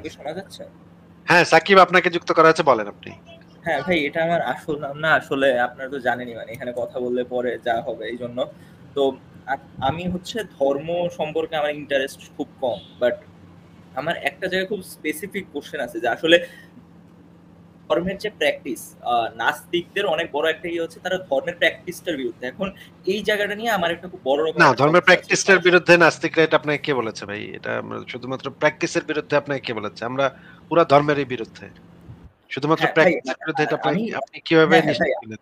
আমাকে শোনা যাচ্ছে? হ্যাঁ, সাকিব আপনাকে যুক্ত করা হয়েছে, বলেন আপনি। হ্যাঁ ভাই, এটা আমার আসল নাম না। আসলে আপনারা তো জানেনই, মানে এখানে কথা বললে পরে যা হবে এই জন্য। তো আমি হচ্ছে ধর্ম সম্পর্কে আমার ইন্টারেস্ট খুব কম, বাট আমার একটা জায়গায় খুব স্পেসিফিক কোশ্চেন আছে যে আসলে ধর্মের যে প্র্যাকটিস, নাস্তিকদের অনেক বড় একটা ইয়ে হচ্ছে তারা ধর্মের প্র্যাকটিসটার বিরুদ্ধে। এখন এই জায়গাটা নিয়ে আমার একটা খুব বড় রকম না, একটা ধর্মের সমস্যা আছে। প্র্যাকটিসের বিরুদ্ধে নাস্তিকরা, এটা আপনাকে কে বলেছে ভাই? এটা আমরা শুধুমাত্র প্র্যাকটিসের বিরুদ্ধে আপনাকে কে বলেছে? আমরা পুরা ধর্মেরই বিরুদ্ধে। শুধুমাত্র হ্যাঁ ভাই, প্র্যাকটিসের বিরুদ্ধে, এটা আমি আপনি কিভাবে হ্যাঁ, হ্যাঁ ভাই। নিশ্চিত হলেন?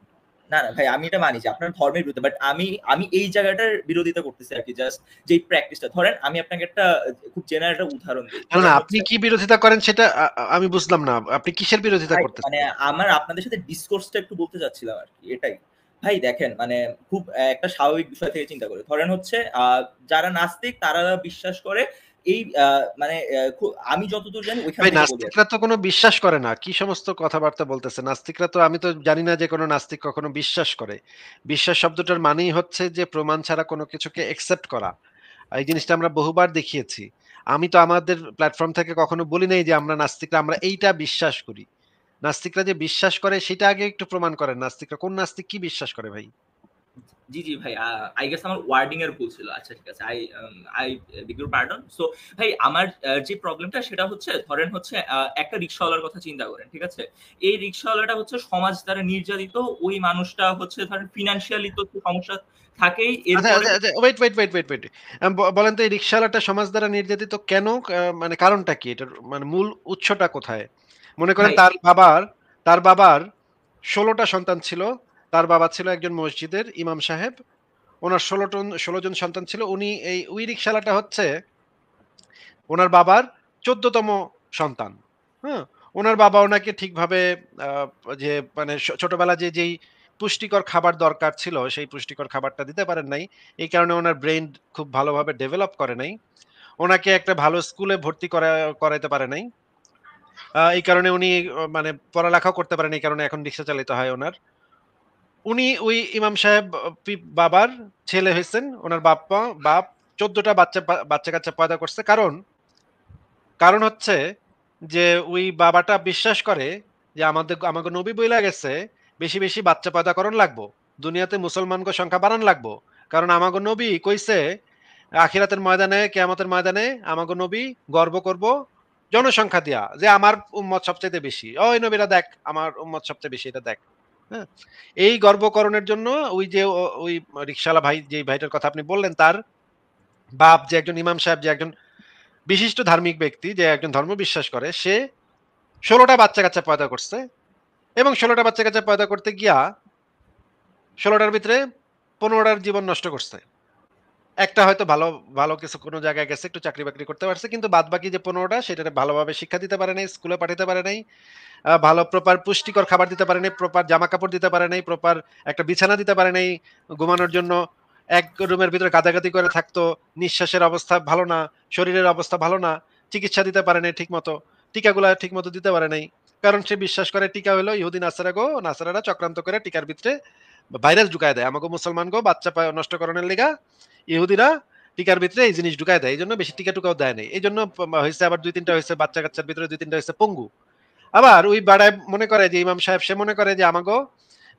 না, না ভাই, আমি এটা মানি যে আপনার ধর্মের বিরুদ্ধে। বাট আমি আমি এই জায়গাটার বিরোধিতা করতেছি আরকি। জাস্ট যেই প্র্যাকটিসটা ধরেন, আমি আপনাকে একটা খুব জেনারেল একটা উদাহরণ দেই। না, না, ধরেন আপনি হচ্ছে কি বিরোধিতা করেন সেটা আমি বুঝলাম না। আপনি কিসের বিরোধিতা ভাই, মানে করতেছেন? আমার আপনাদের সাথে ডিসকোর্সটা একটু বলতে চাচ্ছিলাম আরকি, এটাই। ভাই দেখেন, মানে খুব একটা স্বাভাবিক বিষয় থেকে চিন্তা করে। ধরেন হচ্ছে যারা নাস্তিক তারা বিশ্বাস করে এই মানে আমি যতদূর জানি ওইখান ভাই, থেকে বলি নাস্তিকরা আরকি। তো কোনো বিশ্বাস করে না। কি সমস্ত কথাবার্তা বলতেছে? নাস্তিকরা তো, আমি তো জানি না যে কোনো নাস্তিক কখনো বিশ্বাস করে। বিশ্বাস শব্দটার মানেই হচ্ছে যে প্রমাণ ছাড়া কোনো কিছুকে একসেপ্ট করা। এই জিনিসটা আমরা বহুবার দেখিয়েছি। আমি তো আমাদের প্ল্যাটফর্ম থেকে কখনো বলি নাই যে আমরা নাস্তিকরা আমরা এইটা বিশ্বাস করি। নাস্তিকরা যে বিশ্বাস করে সেটা আগে একটু প্রমাণ করেন। নাস্তিকরা, কোন নাস্তিক কি বিশ্বাস করে ভাই? জি, জি ভাই। আই গেস আমার ওয়ার্ডিং এর ভুল ছিল। আচ্ছা ঠিক আছে। I beg your pardon. So ভাই, আমার যে প্রবলেমটা সেটা হচ্ছে, ধরেন হচ্ছে একটা রিক্শাওয়ালার কথা চিন্তা করেন। ঠিক আছে? এই রিক্শাওয়ালাটা হচ্ছে সমাজ দ্বারা নির্যাতিত। ওই মানুষটা হচ্ছে ধরেন ফিন্যান্সিয়ালি তো একটু সমস্যা থাকেই। আচ্ছা, এরপরে আচ্ছা, আচ্ছা, ওয়েট। বলেন তো, এই রিক্শাওয়ালাটা সমাজ দ্বারা নির্যাতিত কেন? মানে কারণটা কি? এটার মানে মূল উৎসটা কোথায়? মনে করেন ভাই তার বাবার ১৬ টা সন্তান ছিল। তার বাবা ছিল একজন মসজিদের ইমাম সাহেব। উনার ১৬ জন সন্তান ছিল। ওই রিক্শাওয়ালাটা হচ্ছে উনার বাবার ১৪ তম সন্তান। হ্যাঁ? উনার বাবা উনাকে ঠিকভাবে আ যে মানে ছোটবেলায় যেই পুষ্টিকর খাবার দরকার ছিল, সেই পুষ্টিকর খাবারটা দিতে পারেন নাই। এই কারণে উনার ব্রেইন খুব ভালোভাবে ডেভেলপ করে নাই। উনাকে একটা ভালো স্কুলে ভর্তি করাইতে পারে নাই। এই কারণে উনি মানে পড়ালেখাও করতে পারেন। এই কারণে এখন রিক্সা চালিতে হয় উনার। উনি ওই ইমাম সাহেব বাবার ছেলে হইছেন। উনার বাপ ১৪ টা বাচ্চা-কাচ্চা পয়দা করছে। কারণ হচ্ছে যে ওই বাবাটা বিশ্বাস করে যে আমাগো নবী বইলা গেছে, বেশি বাচ্চা পয়দা করণ লাগবো। দুনিয়াতে মুসলমানগো সংখ্যা বাড়ান লাগবো। কারণ আমাগো নবী কইছে আখিরাতের ময়দানে, কিয়ামতের ময়দানে আমাগো নবী গর্ব করব জনসংখ্যা দিয়া, যে আমার উম্মত সবচাইতে বেশি। ওই নবীরা দেখ, আমার উম্মত সবচেয়ে বেশি, এটা দেখ। হ্যাঁ? এই গর্বকরণের জন্য ওই যে ওই রিকশাওয়ালা ভাই, যে ভাইটার কথা আপনি বললেন, তার বাপ যে একজন ইমাম সাহেব, যে একজন বিশিষ্ট ধার্মিক ব্যক্তি, যে একজন ধর্ম বিশ্বাস করে, সে ১৬ টা বাচ্চা-কাচ্চা পয়দা করছে এবং ১৬ টা বাচ্চা-কাচ্চা পয়দা করতে গিয়া ১৬ টার ভিতরে ১৫ টার জীবন নষ্ট করছে। একটা হয়তো ভালো কিছু কোনো জায়গায় গেছে, একটু চাকরি-বাকরি করতে পারছে। কিন্তু বাদবাকি যে ১৫ টা, সেটারে ভালোভাবে শিক্ষা দিতে পারে নাই, স্কুলে পাঠাইতে পারে নাই। ভালো প্রপার পুষ্টিকর খাবার দিতে পারে নাই, প্রপার জামাকাপড় দিতে পারে নাই, প্রপার একটা বিছানা দিতে পারে নাই ঘুমানোর জন্য। এক রুমের ভিতরে গাদাগাদি করে থাকতো। নিঃশ্বাসের অবস্থা ভালো না, শরীরের অবস্থা ভালো না। চিকিৎসা দিতে পারে নাই ঠিকমতো। টিকাগুলা ঠিকমতো দিতে পারে নাই। কারণ সে বিশ্বাস করে টিকা হইলো ইহুদি নাসারারা চক্রান্ত করে টিকার ভিতরে ভাইরাস ঢুকায় দেয়। আমাগো মুসলমানগো বাচ্চা নষ্ট করণের লিগা ইহুদিরা টিকার ভিতরে এই জিনিস ঢুকায় দেয়। এইজন্য বেশি টিকা-টুকাও দেয় নাই। এইজন্য হইছে আবার ২-৩ টা হইছে বাচ্চা-কাচ্চার ভিতরে ২-৩ টা হইছে পঙ্গু। আবার ওই বাড়ায় মনে করে যে ইমাম সাহেব, সে মনে করে যে আমাগো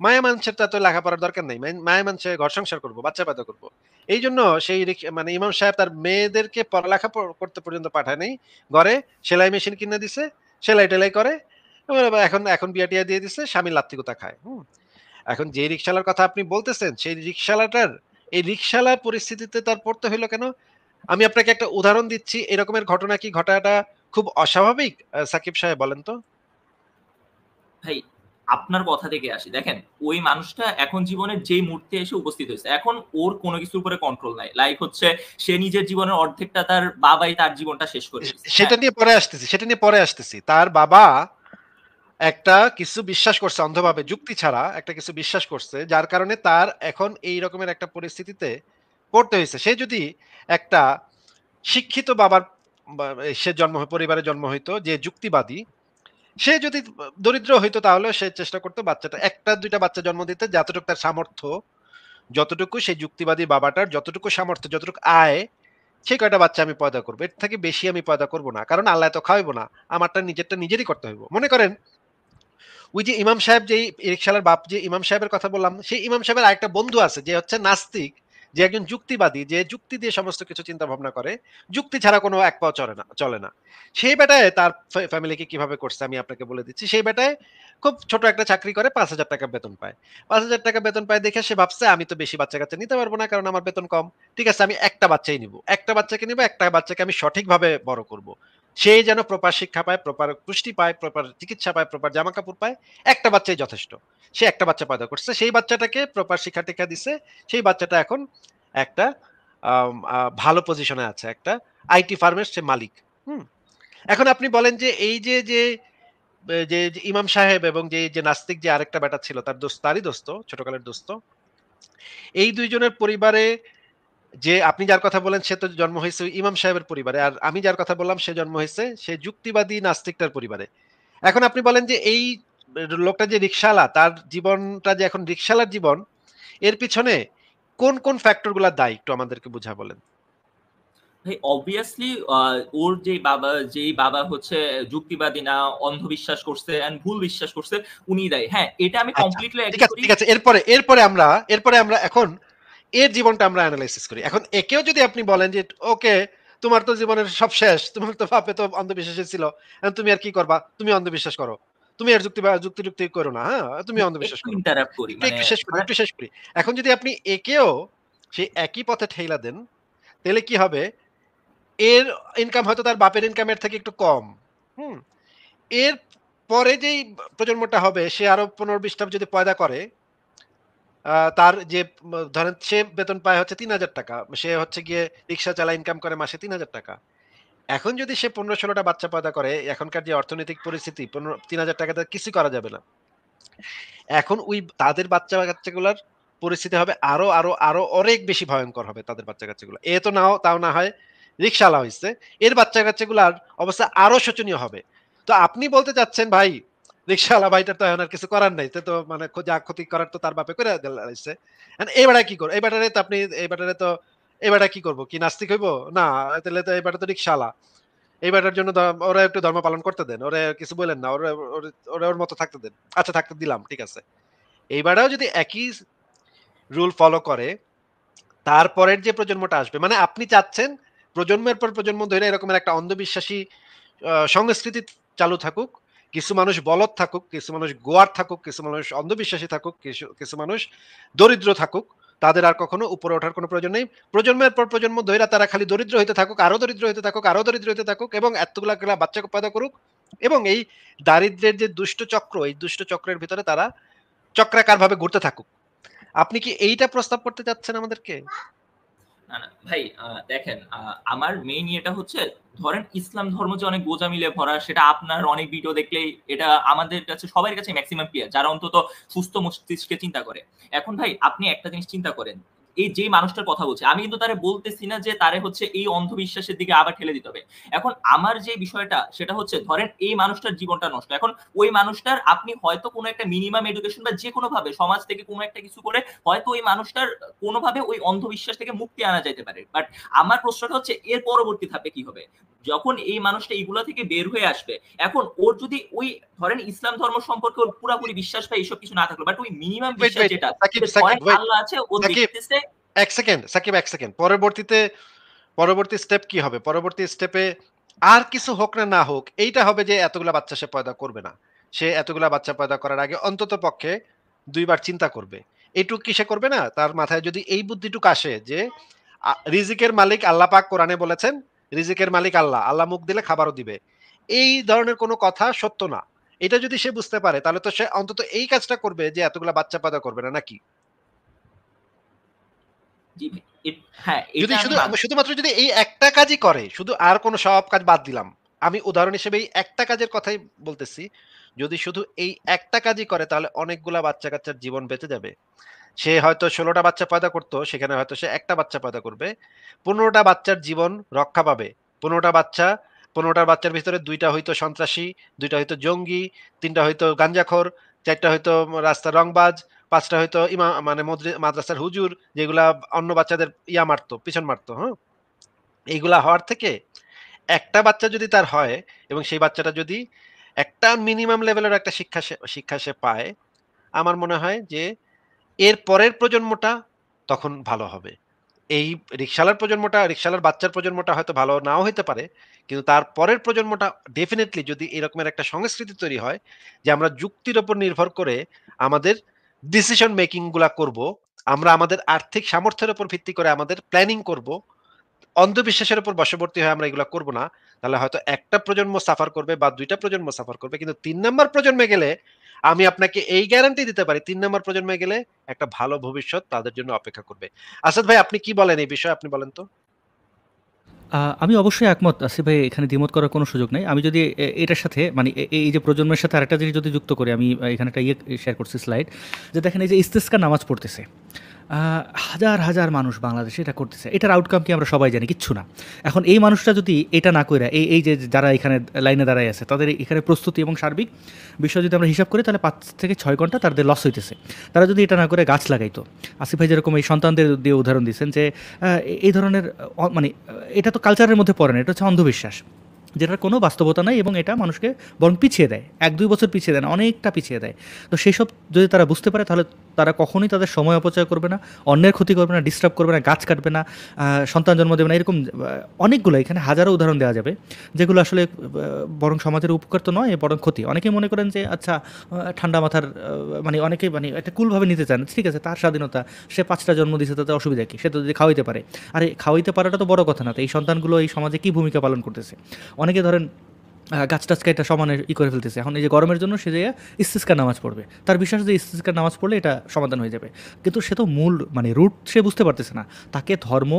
মায়া মানুষের তো এত লেখাপড়ার দরকার নাই। মায়া মানুষে ঘর সংসার করব, বাচ্চা পয়দা করব। এইজন্য সেই মানে ইমাম সাহেব তার মেয়েদেরকে পড়ালেখা করতে পর্যন্ত পাঠায় নাই। ঘরে সেলাই মেশিন কিনে দিছে, সেলাই-টেলাই করে। এখন এখন বিয়া-টিয়া দিয়ে দিছে, স্বামীর লাত্থি-গুতা খায়। এখন যে রিক্শাওয়ালার কথা আপনি বলতেছেন, সেই রিক্শাওয়ালাটার এই রিক্শাওয়ালার পরিস্থিতিতে তার পড়তে হইল কেন? আমি আপনাকে একটা উদাহরণ দিচ্ছি। এরকমের ঘটনা কি ঘটাটা খুব অস্বাভাবিক? সাকিব সাহেব বলেন তো? ভাই, আপনার কথা থেকে আসি। দেখেন, ওই মানুষটা এখন জীবনের যেই মুহূর্তে এসে উপস্থিত হইছে। এখন ওর কোন কিছুর উপরে কন্ট্রোল নাই। লাইক হচ্ছে সে নিজের জীবনের অর্ধেকটা তার বাবাই তার জীবনটা শেষ করে দিছে। হ্যাঁ? সেটা নিয়ে পরে আসতেছি। তার বাবা একটা কিছু বিশ্বাস করছে অন্ধভাবে, যুক্তি ছাড়া একটা কিছু বিশ্বাস করছে, যার কারণে তার এখন এই রকমের একটা পরিস্থিতিতে পড়তে হইছে। সে যদি একটা শিক্ষিত বাবার বা সে পরিবারে জন্ম হইতো, যে যুক্তিবাদী, সে যদি দরিদ্র হইতো, তাহলে সে চেষ্টা করতো বাচ্চাটা ১ টা ২ টা বাচ্চা জন্ম দিতে, যতটুকু তার সামর্থ্য, যতটুকু সেই যুক্তিবাদী বাবাটার যতটুকু সামর্থ্য, যতটুকু আয়, সেই কয়টা বাচ্চা আমি পয়দা করব। এর থেকে বেশি আমি পয়দা করব না। কারণ আল্লাহ তো খাওয়াইবো না। আমারটা নিজেরটা নিজেরই করতে হইব। মনে করেন ওই যে ইমাম সাহেব, যেই রিকশাওয়ালার বাপ, যে ইমাম সাহেবের কথা বললাম, সেই ইমাম সাহেবের আরেকটা বন্ধু আছে যে হচ্ছে নাস্তিক, যে একজন যুক্তিবাদী, যে যুক্তি দিয়ে সমস্ত কিছু চিন্তা ভাবনা করে। যুক্তি ছাড়া কোনো এক পাও চলে না। সেই বেটায় তার ফ্যামিলিকে কিভাবে করছে আমি আপনাকে বলে দিচ্ছি। সেই বেটায় খুব ছোট একটা চাকরি করে ৫,০০০ টাকা বেতন পায়। ৫,০০০ টাকা বেতন পায় দেখে সে ভাবছে আমি তো বেশি বাচ্চা-কাচ্চা নিতে পারব না, কারণ আমার বেতন কম। ঠিক আছে, আমি একটা বাচ্চাই নিব। একটা বাচ্চাকে নিব, একটা বাচ্চাকে আমি সঠিকভাবে বড় করব। সে যেন প্রপার শিক্ষা পায়, প্রপার পুষ্টি পায়, প্রপার চিকিৎসা পায়, প্রপার জামা-কাপড় পায়। একটা বাচ্চাই যথেষ্ট। সে একটা বাচ্চা পয়দা করছে। সেই বাচ্চাটাকে প্রপার শিক্ষা-টিক্ষা দিছে। সেই বাচ্চাটা এখন একটা ভালো পজিশনে আছে। একটা আইটি ফার্মের সে মালিক। হুম? এখন আপনি বলেন যে এই যে ইমাম সাহেব এবং যে নাস্তিক যে আরেকটা বেটা ছিল তার তারই দোস্ত, ছোটকালের দোস্ত। এই ২ জনের পরিবারে, যে আপনি যার কথা বলেন সে তো জন্ম হইছে ওই ইমাম সাহেবের পরিবারে। আর আমি যার কথা বললাম সে জন্ম হইছে সে যুক্তিবাদী নাস্তিকটার পরিবারে। এখন আপনি বলেন যে এই লোকটা যে রিক্শাওয়ালা, তার জীবনটা যে এখন রিক্শাওয়ালার জীবন, এর পিছনে কোন ফ্যাক্টর গুলা দায়ী একটু আমাদেরকে বুঝা বলেন। ভাই অবভিয়াসলি ওর যেই বাবা হচ্ছে যুক্তিবাদী না, অন্ধবিশ্বাস করছে এন্ড ভুল বিশ্বাস করছে, উনিই দায়ী। হ্যাঁ, এটা আমি আচ্ছা, কমপ্লিটলি ঠিক এগ্রি আছে, করি। ঠিক আছে। এরপরে আমরা এখন এর জীবনটা আমরা এনালাইসিস করি। এখন একেও যদি আপনি বলেন যে ওকে, তোমার তো জীবনের সব শেষ। তোমার তো বাপে তো অন্ধবিশ্বাসী ছিল। এখন তুমি আর কি করবা? তুমি অন্ধবিশ্বাস করো। তুমি আর যুক্তি-টুক্তি করো না। হ্যাঁ? তুমি অন্ধবিশ্বাস একটু করো। ইন্টারাপ্ট করি একটু মানে একটু শেষ করি, ধরেন, একটু শেষ করি। এখন যদি আপনি একেও সেই একই পথে ঠেইলা দেন, তাইলে কি হবে? এর ইনকাম হয়তো তার বাপের ইনকামের থেকে একটু কম। হুম? এর পরে যেই প্রজন্মটা হবে সে আরো ১৫-২০ টা যদি পয়দা করে, তার যে ধরেন সে বেতন পায় হচ্ছে ৳৩,০০০। সে হচ্ছে গিয়ে রিক্সা চালায়, ইনকাম করে মাসে ৳৩,০০০। এখন যদি সে ১৫-১৬ টা বাচ্চা পয়দা করে, এখনকার যে অর্থনৈতিক পরিস্থিতি, ৳৩,০০০ তে কিছুই করা যাবে না। এখন ওই তাদের বাচ্চা-কাচ্চাগুলার পরিস্থিতি হবে আরো অনেক বেশি ভয়ংকর হবে তাদের বাচ্চা-কাচ্চাগুলো। এ তো তাও না হয় রিক্শাওয়ালা হইছে। এর বাচ্চা-কাচ্চাগুলার অবস্থা আরো শোচনীয় হবে। তো আপনি বলতে চাচ্ছেন ভাই, রিক্শাওয়ালা ভাইটার তো এখন আর কিছু করার নাই। সে তো মানে যা ক্ষতি করার তো তার বাপে কইরা লাইছে। এখন এই বেটায় কি করব? এই বেটারে তো এই বেটা কি করব? কি নাস্তিক হইব? না, তাইলে তো এই বেটা তো রিক্শাওয়ালা। এই বেটার জন্য ওরে একটু ধর্ম পালন করতে দেন। ওরে কিছু বইলেন না। ওরে ওর মত থাকতে দেন। আচ্ছা, থাকতে দিলাম। ঠিক আছে। এইবারেও যদি একই রুল ফলো করে, তারপরের যে প্রজন্মটা আসবে, মানে আপনি চাচ্ছেন প্রজন্মের পর প্রজন্ম ধরে এরকমের একটা অন্ধবিশ্বাসী সংস্কৃতি চালু থাকুক। কিছু মানুষ বলদ থাকুক, কিছু মানুষ গোয়ার থাকুক, কিছু মানুষ অন্ধবিশ্বাসী থাকুক, কিছু মানুষ দরিদ্র থাকুক। তাদের আর কখনো উপরে ওঠার কোনো প্রয়োজন নেই। প্রজন্মের পর প্রজন্ম ধইরা তারা খালি দরিদ্র হইতে থাকুক, আরো দরিদ্র হইতে থাকুক, আরো দরিদ্র হইতে থাকুক এবং এতগুলা বাচ্চা পয়দা করুক এবং এই দারিদ্র্যের যে দুষ্ট চক্র, এই দুষ্ট চক্রের ভিতরে তারা চক্রাকারভাবে ঘুরতে থাকুক। আপনি কি এইটা প্রস্তাব করতে চাচ্ছেন আমাদেরকে? না, না ভাই, দেখেন, আমার মেইন ইয়েটা হচ্ছে, ধরেন ইসলাম ধর্ম যে অনেক গোঁজা মিলে ভরা, সেটা আপনার অনেক ভিডিও দেখলেই এটা আমাদের কাছে, সবার কাছে মেক্সিমাম ক্লিয়ার, যারা অন্তত সুস্থ মস্তিষ্কে চিন্তা করে। এখন ভাই আপনি একটা জিনিস চিন্তা করেন, এই যে মানুষটার কথা বলছে, আমি কিন্তু তারে বলতেছি না যে তারে হচ্ছে এই অন্ধবিশ্বাসের দিকে আবার ঠেলে দিতে হবে। এখন আমার যে বিষয়টা সেটা হচ্ছে, ধরেন এই মানুষটার জীবনটা নষ্ট। এখন ওই মানুষটার আপনি হয়তো কোনো একটা মিনিমাম এডুকেশন বা যে কোনো ভাবে সমাজ থেকে কোনো একটা কিছু করে হয়তো ওই মানুষটার কোনোভাবে ওই অন্ধবিশ্বাস থেকে মুক্তি আনা যেতে পারে। বাট আমার প্রশ্নটা হচ্ছে এর পরবর্তী ধাপে কি হবে? যখন এই মানুষটা এগুলা থেকে বের হয়ে আসবে, এখন ওর যদি ওই, ধরেন ইসলাম ধর্ম সম্পর্কে ওর পুরাপুরি বিশ্বাস বা এইসব কিছু না থাকলো, বাট ওই মিনিমাম ওয়েট, বিশ্বাস ওয়েট। যেটা, সাকিব, যে সাকিব, ধরেন ওয়েট। আল্লাহ আছে, ও সাকিব, দেখতেছে। ১ সেকেন্ড, সাকিব ১ সেকেন্ড। পরবর্তী স্টেপ কি হবে? পরবর্তী স্টেপে আর কিছু হোক না, না হোক, এইটা হবে যে এতগুলা বাচ্চা সে পয়দা করবে না। সে এতগুলা বাচ্চা পয়দা করার আগে অন্তত পক্ষে ২ বার চিন্তা করবে। এইটুক কি সে করবে না? তার মাথায় যদি এই বুদ্ধিটুক আসে যে রিজিকের মালিক আল্লাহ পাক কোরআনে বলেছেন, রিজিকের মালিক আল্লাহ। আল্লাহ মুখ দিলে খাবারও দিবে। এই ধরনের কোন কথা সত্য না। এটা যদি সে বুঝতে পারে তাহলে তো সে অন্তত এই কাজটা করবে যে এতগুলা বাচ্চা পয়দা করবে না, নাকি? জি ভাই, হ্যাঁ, যদি এটা আমি মানছি। শুধুমাত্র যদি এই একটা কাজই করে, শুধু আর কোন সব কাজ বাদ দিলাম। আমি উদাহরণ হিসেবে এই একটা কাজের কথাই বলতেছি। যদি শুধু এই একটা কাজই করে তাহলে অনেকগুলা বাচ্চা-কাচ্চার জীবন বেঁচে যাবে। সে হয়তো ১৬ টা বাচ্চা পয়দা করত, সেখানে হয়তো সে একটা বাচ্চা পয়দা করবে। ১৫ টা বাচ্চার জীবন রক্ষা পাবে। ১৫ টা বাচ্চা, ১৫ টা বাচ্চার ভিতরে ২ টা হয়তো সন্ত্রাসী, ২ টা হয়তো জঙ্গি, ৩ টা হয়তো গাঞ্জাখোর, ৪ টা হয়তো রাস্তার রংবাজ, ৫ টা হয়তো মানে মাদ্রাসার হুজুর, যেগুলা অন্য বাচ্চাদের মারতো, পিছন মারতো, হ্যাঁ? এইগুলা হওয়ার থেকে একটা বাচ্চা যদি তার হয় এবং সেই বাচ্চাটা যদি একটা মিনিমাম লেভেলের একটা শিক্ষা সে পায়, আমার মনে হয় যে এর পরের প্রজন্মটা তখন ভালো হবে। এই রিকশাওয়ালার বাচ্চার প্রজন্মটা হয়তো ভালো নাও হইতে পারে। কিন্তু তার পরের প্রজন্মটা ডেফিনিটলি যদি এরকমের একটা সংস্কৃতি তৈরি হয় যে আমরা যুক্তির উপর নির্ভর করে আমাদের ডিসিশন মেকিং গুলা করব। আমরা আমাদের আর্থিক সামর্থ্যের উপর ভিত্তি করে আমাদের প্ল্যানিং করব। অন্ধবিশ্বাসের উপর বশবর্তী হয়ে আমরা এগুলা করব না। তাহলে হয়তো একটা প্রজন্ম সাফার করবে বা ২ টা প্রজন্ম সাফার করবে। কিন্তু ৩ নাম্বার প্রজন্মে গেলে আমি আপনাকে এই গ্যারান্টি দিতে পারি ৩ নাম্বার প্রজন্মে গেলে একটা ভালো ভবিষ্যৎ তাদের জন্য অপেক্ষা করবে। আসাদ ভাই আপনি কি বলেন এই বিষয়ে আপনি বলেন তো? আমি অবশ্যই একমত আসিফ ভাই, এখানে দ্বিমত করার কোনো সুযোগ নাই। আমি যদি এটার সাথে মানে এই যে প্রজন্মের সাথে আরেকটা জিনিস যদি যুক্ত করি, আমি এখানে একটা শেয়ার করছি স্লাইড, যে দেখেন এই যে ইস্তেস্কার নামাজ পড়তেছে, হাজার হাজার মানুষ বাংলাদেশে এটা করতেছে, এটার আউটকাম কি আমরা সবাই জানি, কিচ্ছু না। এখন এই মানুষটা যদি এটা না করে, এই যে যারা এখানে লাইনে দাঁড়ায় আছে তাদের এখানে প্রস্তুতি এবং সার্বিক বিষয় যদি আমরা হিসাব করি, তাহলে ৫ থেকে ৬ ঘন্টা তাদের লস হইতেছে। তারা যদি এটা না করে গাছ লাগাইতো, আসিফ ভাই যেরকম এই সন্তানদের দিয়ে উদাহরণ দিচ্ছেন, যে এই ধরনের মানে এটা তো কালচারের মধ্যে পড়ে না, এটা হচ্ছে অন্ধবিশ্বাস, যেটার কোনো বাস্তবতা নাই, এবং এটা মানুষকে বরং পিছিয়ে দেয়, ১-২ বছর পিছিয়ে দেয় না, অনেকটা পিছিয়ে দেয়। তো সেই সব যদি তারা বুঝতে পারে, তাহলে তারা কখনোই তাদের সময় অপচয় করবে না, অন্যের ক্ষতি করবে না, ডিস্টার্ব করবে না, গাছ কাটবে না, সন্তান জন্ম দেবে না। এরকম অনেকগুলো এখানে হাজারো উদাহরণ দেওয়া যাবে, যেগুলো আসলে বরং সমাজের উপকার তো নয়, বরং ক্ষতি। অনেকে মনে করেন যে আচ্ছা, ঠান্ডা মাথার মানে অনেকে মানে একটা কুলভাবে নিতে চান, ঠিক আছে তার স্বাধীনতা, সে ৫টা জন্ম দিয়েছে, তাতে অসুবিধা কি, সে তো যদি খাওয়াইতে পারে। আরে খাওয়াইতে পারাটা তো বড় কথা না, তো এই সন্তানগুলো এই সমাজে কী ভূমিকা পালন করতেছে। অনেকে ধরেন গাছ টাছ কেটে সমানে করে ফেলতেছে। এখন এই যে গরমের জন্য সে যে ইস্তিস্কার নামাজ পড়বে, তার বিশ্বাস যে ইস্তিস্কার নামাজ পড়লে এটা সমাধান হয়ে যাবে। কিন্তু সে তো মূল মানে রুট সে বুঝতে পারতেছে না। তাকে ধর্ম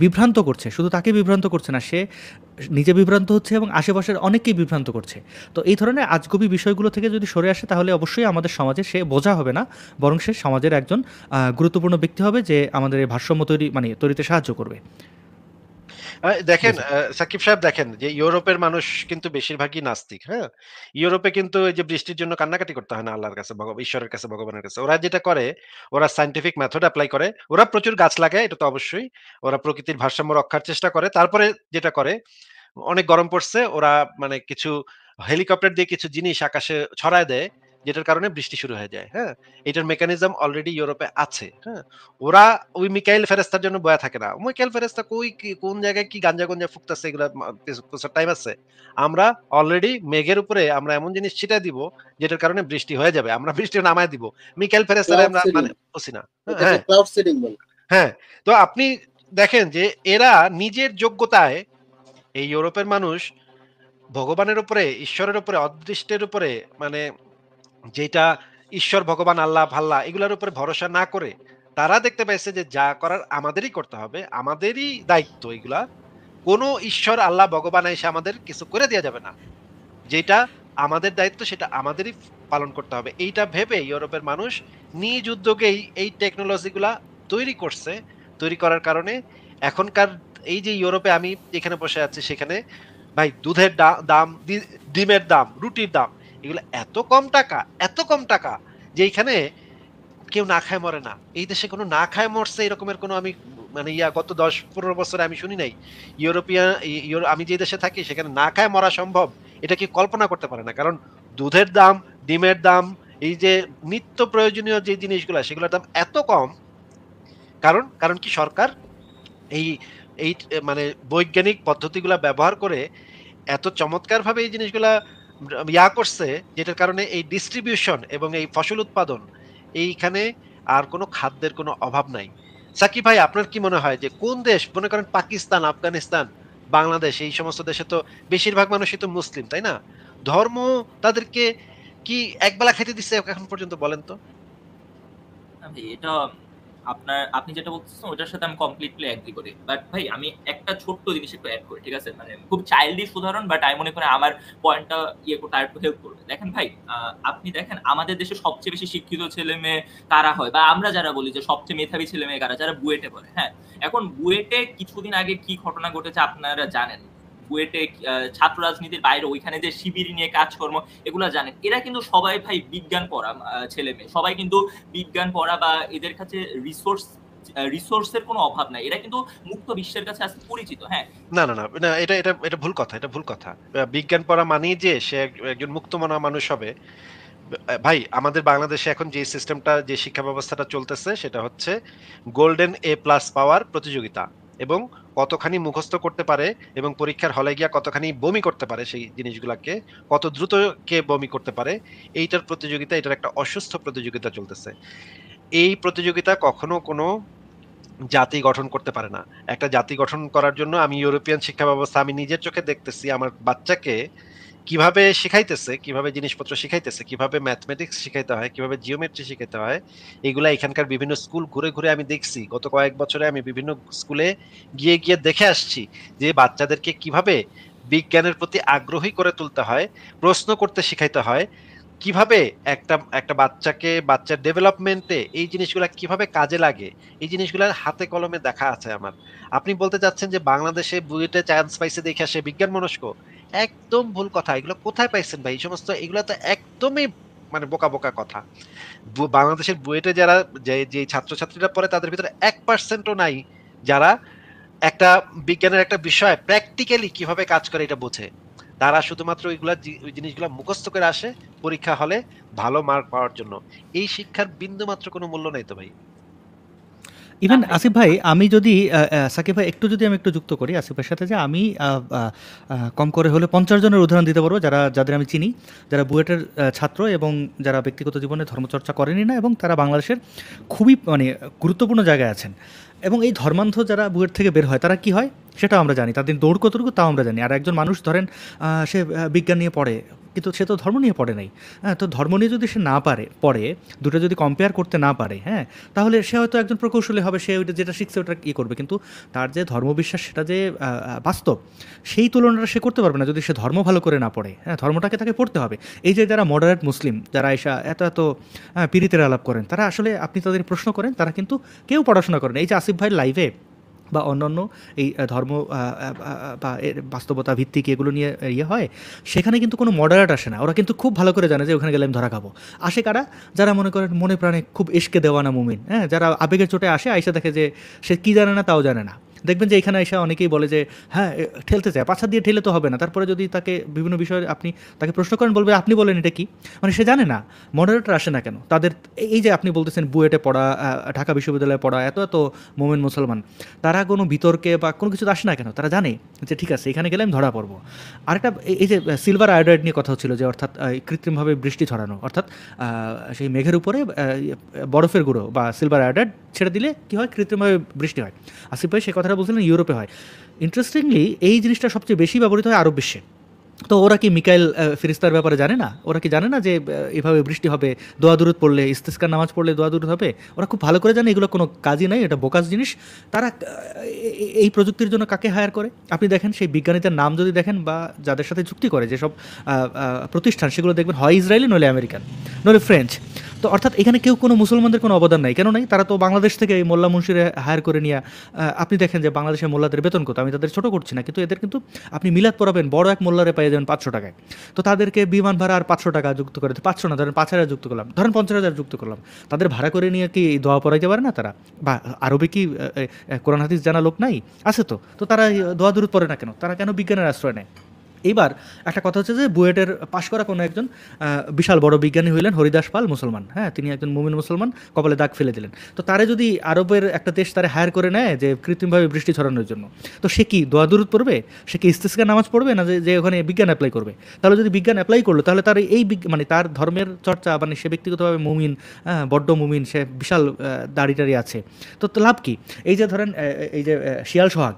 বিভ্রান্ত করছে, শুধু তাকে বিভ্রান্ত করছে না, সে নিজে বিভ্রান্ত হচ্ছে এবং আশেপাশের অনেককেই বিভ্রান্ত করছে। তো এই ধরনের আজগুবি বিষয়গুলো থেকে যদি সরে আসে, তাহলে অবশ্যই আমাদের সমাজে সে বোঝা হবে না, বরং সে সমাজের একজন গুরুত্বপূর্ণ ব্যক্তি হবে, যে আমাদের এই ভারসাম্য তৈরিতে সাহায্য করবে। জি দেখেন স্যার। সাকিব সাহেব দেখেন যে ইউরোপের মানুষ কিন্তু বেশিরভাগই নাস্তিক, হ্যাঁ? ইউরোপে কিন্তু এই যে বৃষ্টির জন্য কান্নাকাটি করতে হয় না আল্লাহর কাছে, ঈশ্বরের কাছে, ভগবানের কাছে। ওরা যেটা করে, ওরা সায়েন্টিফিক মেথড এপ্লাই করে। ওরা প্রচুর গাছ লাগায়, এটা তো অবশ্যই। ওরা প্রকৃতির ভারসাম্য রক্ষার চেষ্টা করে। তারপরে যেটা করে, অনেক গরম পড়ছে, ওরা মানে কিছু হেলিকপ্টার দিয়ে কিছু জিনিস আকাশে ছড়ায় দেয়, যেটার কারণে বৃষ্টি শুরু হয়ে যায়, হ্যাঁ? এটার মেকানিজম অলরেডি ইউরোপে আছে, হ্যাঁ? ওরা ওই মিকাইল ফেরেস্তার জন্য বয়া থাকে না। মিকাইল ফেরেস্তা কই কি কোন জায়গায় কি গাঞ্জা-গুঞ্জা ফুকতাছে, এগুলা কিছু টাইম আছে। আমরা অলরেডি মেঘের উপরে আমরা এমন জিনিস ছিটায় দিব, যেটার কারণে বৃষ্টি হয়ে যাবে। আমরা বৃষ্টি নামায় দিব। মিকাইল ফেরেস্তারে ক্লাউড আমরা সিডিং, মানে বুঝি না। এটাকে হ্যাঁ, ক্লাউড সিডিং বলে। হ্যাঁ। তো আপনি দেখেন যে এরা নিজের যোগ্যতায়, এই ইউরোপের মানুষ ভগবানের উপরে, ঈশ্বরের উপরে, অদৃষ্টের উপরে, মানে যেটা ঈশ্বর, ভগবান, আল্লাহ, ভাল্লাহ এগুলোর উপরে ভরসা না করে তারা দেখতে পাইছে যে যা করার আমাদেরই করতে হবে, আমাদেরই দায়িত্ব এগুলা। কোনো ঈশ্বর, আল্লাহ, ভগবান এসে আমাদের কিছু করে দেয়া যাবে না। যেটা আমাদের দায়িত্ব সেটা আমাদেরই পালন করতে হবে। এইটা ভেবে ইউরোপের মানুষ নিজ উদ্যোগেই এই টেকনোলজি গুলা তৈরি করছে। তৈরি করার কারণে এখনকার এই যে ইউরোপে আমি এখানে বসে আছি, সেখানে ভাই দুধের দাম, ডিমের দাম, রুটির দাম, এগুলো এত কম টাকা, এত কম টাকা যে এখানে কেউ না খায় মরে না। এই দেশে কোনো না খায় মরছে এরকমের কোনো আমি মানে গত ১০-১৫ বছরে আমি শুনি নাই। ইউরোপিয়ান আমি যে দেশে থাকি সেখানে না খায় মরা সম্ভব, এটা কি কল্পনা করতে পারে না। কারণ দুধের দাম, ডিমের দাম, এই যে নিত্য প্রয়োজনীয় যে জিনিসগুলা সেগুলোর দাম এত কম। কারণ কি সরকার এই এই মানে বৈজ্ঞানিক পদ্ধতিগুলা ব্যবহার করে এত চমৎকারভাবে এই জিনিসগুলা করছে, যেটার কারণে এই ডিস্ট্রিবিউশন এবং এই ফসল উৎপাদন, এইখানে আর কোনো খাদ্যের কোনো অভাব নাই। সাকিব ভাই আপনার কি মনে হয় যে কোন দেশ, মনে করেন পাকিস্তান, আফগানিস্তান, বাংলাদেশ, এই সমস্ত দেশে তো বেশিরভাগ মানুষই তো মুসলিম, তাই না? ধর্ম তাদেরকে কি একবেলা খেতে দিচ্ছে এখন পর্যন্ত, বলেন তো? না ভাই, এটা আপনি যেটা বলতেছেন ওটার সাথে আমি কমপ্লিটলি এগ্রি করি। বাট ভাই আমি একটা ছোট্ট জিনিস একটু এড করি, ঠিক আছে? মানে খুব চাইল্ডিশ উদাহরণ, বাট আমি মনে করি আমার পয়েন্টটা করতে আরেকটু হেল্প করবে। দেখেন ভাই, আপনি দেখেন আমাদের দেশে সবচেয়ে বেশি শিক্ষিত ছেলে-মেয়ে কারা হয়, বা আমরা যারা বলি যে সবচেয়ে মেধাবী ছেলে-মেয়ে কারা? যারা বুয়েটে পড়ে, হ্যাঁ? এখন বুয়েটে কিছুদিন আগে কি ঘটনা ঘটেছে আপনারা জানেন। বুয়েটে ছাত্র রাজনীতির বাইরে ওইখানে যে শিবির নিয়ে কাজকর্ম, এগুলা জানেন। এরা কিন্তু সবাই ভাই বিজ্ঞান পড়া ছেলে-মেয়ে। সবাই কিন্তু বিজ্ঞান পড়া, বা এদের কাছে রিসোর্স রিসোর্সের কোনো অভাব নাই, এরা কিন্তু মুক্ত বিশ্বের কাছে আজকে পরিচিত। হ্যাঁ, না, না, না, না, এটা ভুল কথা, এটা ভুল কথা। বিজ্ঞান পড়া মানেই যে সে একজন মুক্তমনা মানুষ হবে। ভাই, আমাদের বাংলাদেশে এখন যে সিস্টেমটা, যে শিক্ষা ব্যবস্থাটা চলতেছে সেটা হচ্ছে গোল্ডেন A+ পাওয়ার প্রতিযোগিতা, এবং কতখানি মুখস্থ করতে পারে এবং পরীক্ষার হলে গিয়া কতখানি বমি করতে পারে সেই জিনিসগুলাকে, কত দ্রুত কে বমি করতে পারে, এইটার প্রতিযোগিতা, এটার একটা অসুস্থ প্রতিযোগিতা চলতেছে। এই প্রতিযোগিতা কখনো কোনো জাতি গঠন করতে পারে না। একটা জাতি গঠন করার জন্য আমি ইউরোপিয়ান শিক্ষা ব্যবস্থা আমি নিজের চোখে দেখতেছি, আমার বাচ্চাকে কিভাবে শিখাইতেছে, কিভাবে জিনিসপত্র শিখাইতেছে, কিভাবে ম্যাথমেটিক্স শিখাইতে হয়, কিভাবে জিওমেট্রি শিখাইতে হয়, এগুলা এখানকার বিভিন্ন স্কুল ঘুরে ঘুরে আমি দেখছি। গত কয়েক বছরে আমি বিভিন্ন স্কুলে গিয়ে গিয়ে দেখে আসছি যে বাচ্চাদেরকে কিভাবে বিজ্ঞানের প্রতি আগ্রহী করে তুলতে হয়, প্রশ্ন করতে শিখাইতে হয়, কিভাবে একটা একটা বাচ্চার ডেভেলপমেন্টে এই জিনিসগুলা কিভাবে কাজে লাগে, এই জিনিসগুলা হাতে কলমে দেখা আছে আমার। আপনি বলতে চাচ্ছেন যে বাংলাদেশে বুয়েটে চান্স পাইছে দেখে সে বিজ্ঞান মনস্ক? একদম ভুল কথা। এগুলো কোথায় পাইছেন ভাই? এই সমস্ত এগুলা তো একদমই মানে বোকা বোকা কথা। বাংলাদেশের বুয়েটে যারা যে ছাত্রছাত্রীরা পড়ে তাদের ভিতরে 1% ও নাই যারা একটা বিজ্ঞানের একটা বিষয় প্র্যাকটিক্যালি কিভাবে কাজ করে এটা বোঝে। তারা শুধুমাত্র ওই জিনিসগুলা মুখস্থ করে আসে পরীক্ষা হলে ভালো মার্ক পাওয়ার জন্য। এই শিক্ষার বিন্দুমাত্র কোনো মূল্য নাই তো ভাই। ইভেন না, আসিফ ভাই, আমি যদি সাকিব ভাই আমি একটু যুক্ত করি আসিফের সাথে, যে আমি কম করে হলে 50 জনের উদাহরণ দিতে পারবো যাদের আমি চিনি, যারা বুয়েটের ছাত্র এবং যারা ব্যক্তিগত জীবনে ধর্মচর্চা করেনি না, এবং তারা বাংলাদেশের খুবই মানে গুরুত্বপূর্ণ জায়গায় আছেন। এবং এই ধর্মান্ধ যারা বুয়েট থেকে বের হয় তারা কি হয় সেটাও আমরা জানি, তাদের দৌড় কতটুকু তাও আমরা জানি। আর একজন মানুষ ধরেন সে বিজ্ঞান নিয়ে পড়ে, কিন্তু সে তো ধর্ম নিয়ে পড়ে নাই। হ্যাঁ, তো ধর্ম নিয়ে যদি সে না পড়ে, দুটো যদি কম্পেয়ার করতে না পারে, হ্যাঁ, তাহলে সে হয়তো একজন প্রকৌশলী হবে, সে ওইটা যেটা শিখছে ওটা ই করবে, কিন্তু তার যে ধর্মবিশ্বাস সেটা যে বাস্তব, সেই তুলনাটা সে করতে পারবে না যদি সে ধর্ম ভালো করে না পড়ে। হ্যাঁ, ধর্মটাকে তাকে পড়তে হবে। এই যে যারা মডারেট মুসলিম, যারা এসা এত এত পীড়িতের আলাপ করেন, তারা আসলে আপনি তাদের প্রশ্ন করেন, তারা কিন্তু কেউ পড়াশোনা করেন। এই যে আসিফ ভাইয়ের লাইভে বা অন্যান্য এই ধর্ম বা এর বাস্তবতা ভিত্তিক এগুলো নিয়ে হয়, সেখানে কিন্তু কোনো মডারেট আসে না। ওরা কিন্তু খুব ভালো করে জানে যে ওখানে গেলে আমি ধরা খাবো। আসে কারা? যারা মনে করেন মনে প্রাণে খুব ইশকে দেওয়ানা মুমিন, হ্যাঁ, যারা আবেগের চোটে আসে, আইসা দেখে যে সে কী জানে না তাও জানে না। দেখবেন যে এখানে এসে অনেকেই বলে যে হ্যাঁ ঠেলতে চায়, পাছা দিয়ে ঠেলে তো হবে না। তারপরে যদি তাকে বিভিন্ন বিষয়ে আপনি তাকে প্রশ্ন করেন, বলবে আপনি বলেন এটা কি, মানে সে জানে না। মডারেটর আসে না কেন? তাদের এই যে আপনি বলতেছেন বুয়েটে পড়া, ঢাকা বিশ্ববিদ্যালয়ে পড়া এত এত মোমেন মুসলমান, তারা কোনো বিতর্কে বা কোনো কিছু আসে না কেন? তারা জানে যে ঠিক আছে এখানে গেলে আমি ধরা পড়বো। আরেকটা এই যে সিলভার আয়োডাইড নিয়ে কথা হচ্ছিল, যে অর্থাৎ কৃত্রিমভাবে বৃষ্টি ছড়ানো, অর্থাৎ সেই মেঘের উপরে বরফের গুঁড়ো বা সিলভার আয়োডাইড ছেড়ে দিলে কী হয়, কৃত্রিমভাবে বৃষ্টি হয়। আসিফ ভাই সে কথাটা বলছিলেন ইউরোপে হয়। ইন্টারেস্টিংলি এই জিনিসটা সবচেয়ে বেশি ব্যবহৃত হয় আরব বিশ্বে। তো ওরা কি মিকাইল ফেরেশতার ব্যাপারে জানে না? ওরা কি জানে না যে এভাবে বৃষ্টি হবে, দোয়া দুরূদ পড়লে, ইস্তিসকার নামাজ পড়লে দোয়া দুরূদ হবে? ওরা খুব ভালো করে জানে এগুলো কোনো কাজই নাই, এটা বোকাস জিনিস। তারা এই প্রযুক্তির জন্য কাকে হায়ার করে? আপনি দেখেন সেই বিজ্ঞানীদের নাম যদি দেখেন বা যাদের সাথে চুক্তি করে যেসব প্রতিষ্ঠান, সেগুলো দেখবেন হয় ইসরায়েলি, নইলে আমেরিকান, নইলে ফ্রেঞ্চ। তো অর্থাৎ এখানে কেউ কোনো মুসলমানদের কোনো অবদান নাই। কেন নাই? তারা তো বাংলাদেশ থেকে এই মোল্লা মুন্সিরে হায়ার করে নিয়ে, আপনি দেখেন যে বাংলাদেশের মোল্লাদের বেতন কত, আমি তাদের ছোটো করছি না, কিন্তু এদের কিন্তু আপনি মিলাদ পড়াবেন, বড় এক মোল্লারে পাই যাবেন 500 টাকায়। তো তাদেরকে বিমান ভাড়া আর 500 টাকা যুক্ত করে, 500 না ধরেন 5000 যুক্ত করলাম, ধরেন 50,000 যুক্ত করলাম, তাদের ভাড়া করে নিয়ে কি দোয়া পড়াইতে পারে না তারা? বা আরবে কি কোরআন হাদিস জানা লোক নাই? আছে তো। তো তারা দোয়া দুরূদ পড়ে না কেন? তারা কেন বিজ্ঞানের আশ্রয় নেয়? এইবার একটা কথা হচ্ছে যে বুয়েটের পাশ করা কোনো একজন বিশাল বড় বিজ্ঞানী হইলেন হরিদাস পাল, মুসলমান, হ্যাঁ, তিনি একজন মুমিন মুসলমান, কপালে দাগ ফেলে দিলেন। তো তারে যদি আরবের একটা দেশ তারে হায়ার করে নেয় যে কৃত্রিমভাবে বৃষ্টি ছড়ানোর জন্য, তো সে কি দোয়া দুরূদ পড়বে? সে কি ইস্তিসকার নামাজ পড়বে না যে ওখানে বিজ্ঞান অ্যাপ্লাই করবে? তাহলে যদি বিজ্ঞান অ্যাপ্লাই করলো, তাহলে তার এই মানে তার ধর্মের চর্চা, মানে সে ব্যক্তিগতভাবে মুমিন, বড্ড মুমিন, সে বিশাল দাড়ি টাড়ি আছে, তো লাভ কি? এই যে ধরেন এই যে শিয়াল সোহাগ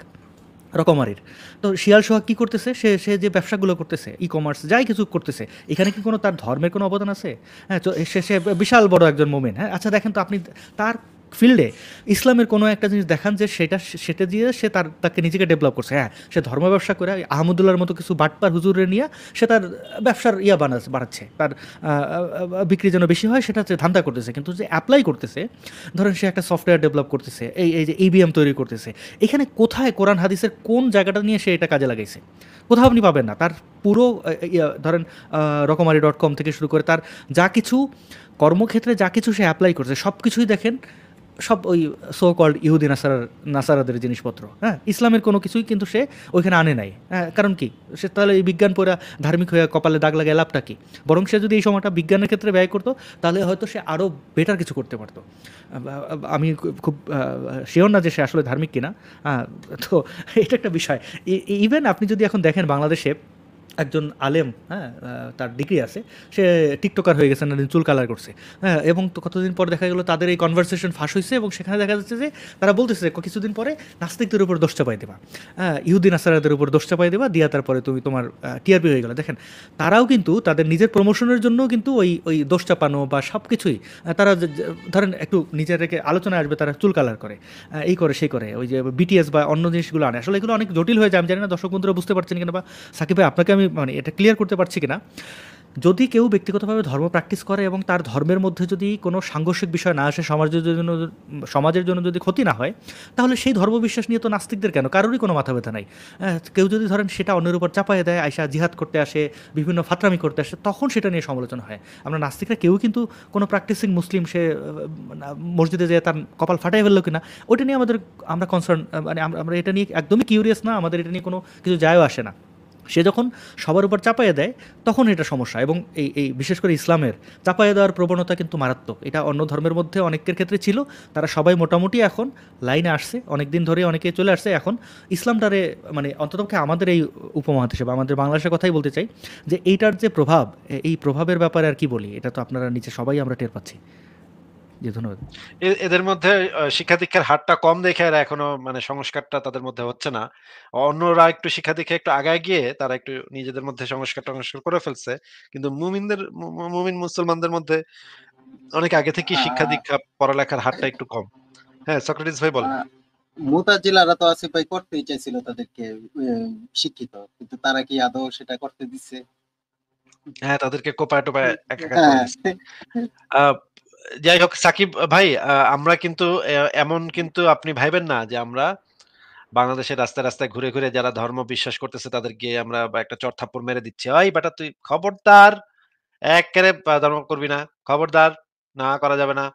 রকমারির, তো শিয়াল সোহাগ কী করতেছে? সে যে ব্যবসাগুলো করতেছে, ই কমার্স যাই কিছু করতেছে, এখানে কি কোনো তার ধর্মের কোনো অবদান আছে? হ্যাঁ, সে বিশাল বড় একজন মোমেন। হ্যাঁ, আচ্ছা দেখেন তো আপনি তার ফিল্ডে ইসলামের কোনো একটা জিনিস দেখান যে সেটা দিয়ে সে তাকে নিজেকে ডেভেলপ করছে। হ্যাঁ, সে ধর্ম ব্যবসা করে আহমদুল্লাহর মতো কিছু বাটপার হুজুরে নিয়ে সে তার ব্যবসার বাড়াচ্ছে, তার বিক্রি যেন বেশি হয় সেটা হচ্ছে ধান্দা করতেছে। কিন্তু যে অ্যাপ্লাই করতেছে, ধরেন সে একটা সফটওয়্যার ডেভেলপ করতেছে, এই যে ইভিএম তৈরি করতেছে, এখানে কোথায় কোরআন হাদিসের কোন জায়গাটা নিয়ে সে এটা কাজে লাগাইছে? কোথাও আপনি পাবেন না। তার পুরো ধরেন রকমারি.com থেকে শুরু করে তার যা কিছু কর্মক্ষেত্রে যা কিছু সে অ্যাপ্লাই করছে, সব কিছুই দেখেন সব ওই সো কল্ড ইহুদি নাসারাদের জিনিসপত্র, হ্যাঁ, ইসলামের কোনো কিছুই কিন্তু সে ওইখানে আনে নাই। হ্যাঁ, কারণ কি, সে তাহলে এই বিজ্ঞান পড়া ধার্মিক হয়ে কপালে দাগ লাগায় লাভটা কি? বরং সে যদি এই সময়টা বিজ্ঞানের ক্ষেত্রে ব্যয় করতো তাহলে হয়তো সে আরও বেটার কিছু করতে পারতো। আমি খুব শিওর না যে সে আসলে ধার্মিক কিনা। হ্যাঁ, তো এটা একটা বিষয়। ইভেন আপনি যদি এখন দেখেন বাংলাদেশে একজন আলেম, হ্যাঁ, তার ডিগ্রি আছে, সে টিকটকার হয়ে গেছে, না চুল কালার করছে, হ্যাঁ, এবং তো কতদিন পর দেখা গেলো তাদের এই কনভারসেশন ফাঁস হয়েছে এবং সেখানে দেখা যাচ্ছে যে তারা বলতেছে কিছুদিন পরে নাস্তিকদের উপর দোষ চাপাই দেবা, হ্যাঁ, ইহুদি নাসারাদের উপর দোষ চাপাই দেবা, দিয়া তারপরে তুমি তোমার টিআরপি হয়ে গেলো। দেখেন, তারাও কিন্তু তাদের নিজের প্রমোশনের জন্য কিন্তু ওই দোষ চাপানো বা সব কিছুই, তারা ধরেন একটু নিজের রেখে আলোচনায় আসবে, তারা চুল কালার করে, এই করে সেই করে, ওই যে বিটিএস বা অন্য জিনিসগুলো আনে। আসলে এগুলো অনেক জটিল হয়ে যায়, আমি জানি না দর্শক বন্ধুরা বুঝতে পারছেন কিনা, বা সাকিব ভাই আপনাকে আমি মানে এটা ক্লিয়ার করতে পারছি কিনা। যদি কেউ ব্যক্তিগতভাবে ধর্ম প্র্যাকটিস করে এবং তার ধর্মের মধ্যে যদি কোনো সাংঘর্ষিক বিষয় না আসে, সমাজের জন্য যদি ক্ষতি না হয়, তাহলে সেই ধর্মবিশ্বাস নিয়ে তো নাস্তিকদের কেন, কারোরই কোনো মাথা ব্যথা নাই। কেউ যদি ধরেন সেটা অন্যের উপর চাপায় দেয়, আয়সা জিহাদ করতে আসে, বিভিন্ন ফাতরামি করতে আসে, তখন সেটা নিয়ে সমালোচনা হয়। আমরা নাস্তিকরা কেউ কিন্তু কোনো প্র্যাকটিসিং মুসলিম সে মসজিদে যেয়ে তার কপাল ফাটাই ফেললো কিনা ওটা নিয়ে আমরা কনসার্ন, মানে আমরা এটা নিয়ে একদমই কিউরিয়াস না, আমাদের এটা নিয়ে কোনো কিছু যায়ও আসে না। সে যখন সবার উপর চাপাইয়ে দেয় তখন এটা সমস্যা। এবং এই বিশেষ করে ইসলামের চাপাইয়ে দেওয়ার প্রবণতা কিন্তু মারাত্মক। এটা অন্য ধর্মের মধ্যে অনেকের ক্ষেত্রে ছিল, তারা সবাই মোটামুটি এখন লাইনে আসছে, অনেক দিন ধরে অনেকে চলে আসছে। এখন ইসলামটারে মানে অন্ততপক্ষে আমাদের এই উপমহাদেশে বা আমাদের বাংলাদেশের কথাই বলতে চাই, যে এইটার যে প্রভাব, এই প্রভাবের ব্যাপারে আর কি বলি, এটা তো আপনারা নিচে সবাই আমরা টের পাচ্ছি। জি, ধন্যবাদ। এদের মধ্যে শিক্ষা দীক্ষার হারটা কম দেখে এরা এখনো মানে সংস্কারটা তাদের মধ্যে হচ্ছে না। অন্যরা একটু শিক্ষা দীক্ষায় একটু আগায় গিয়ে তারা একটু নিজেদের মধ্যে সংস্কার-টংস্কার করে ফেলছে। কিন্তু মুমিন মুসলমানদের মধ্যে অনেক আগে থেকেই শিক্ষা আহ, দীক্ষা পড়ালেখার হারটা একটু কম। হ্যাঁ, সক্রেটিস ভাই বলেন। আহ, মুতাজিলারা তো আসিফ ভাই করতেই চাইছিল তাদেরকে শিক্ষিত, কিন্তু তারা কি আদৌ সেটা করতে দিচ্ছে? হ্যাঁ, তাদেরকে কোপায়-টোপায় একাকার করে হ্যাঁ, দিচ্ছে। আ যাই হোক সাকিব ভাই, আমরা কিন্তু এমন কিন্তু আপনি ভাইবেন না যে আমরা বাংলাদেশের রাস্তায়, রাস্তায় ঘুরে, ঘুরে যারা ধর্ম বিশ্বাস করতেছে তাদেরকে আমরা একটা চড়-থাপ্পড় মেরে দিচ্ছি। "ওই বেটা তুই খবরদার! এক্কেরে ধর্ম করবি না। খবরদার! না করা যাবে না।"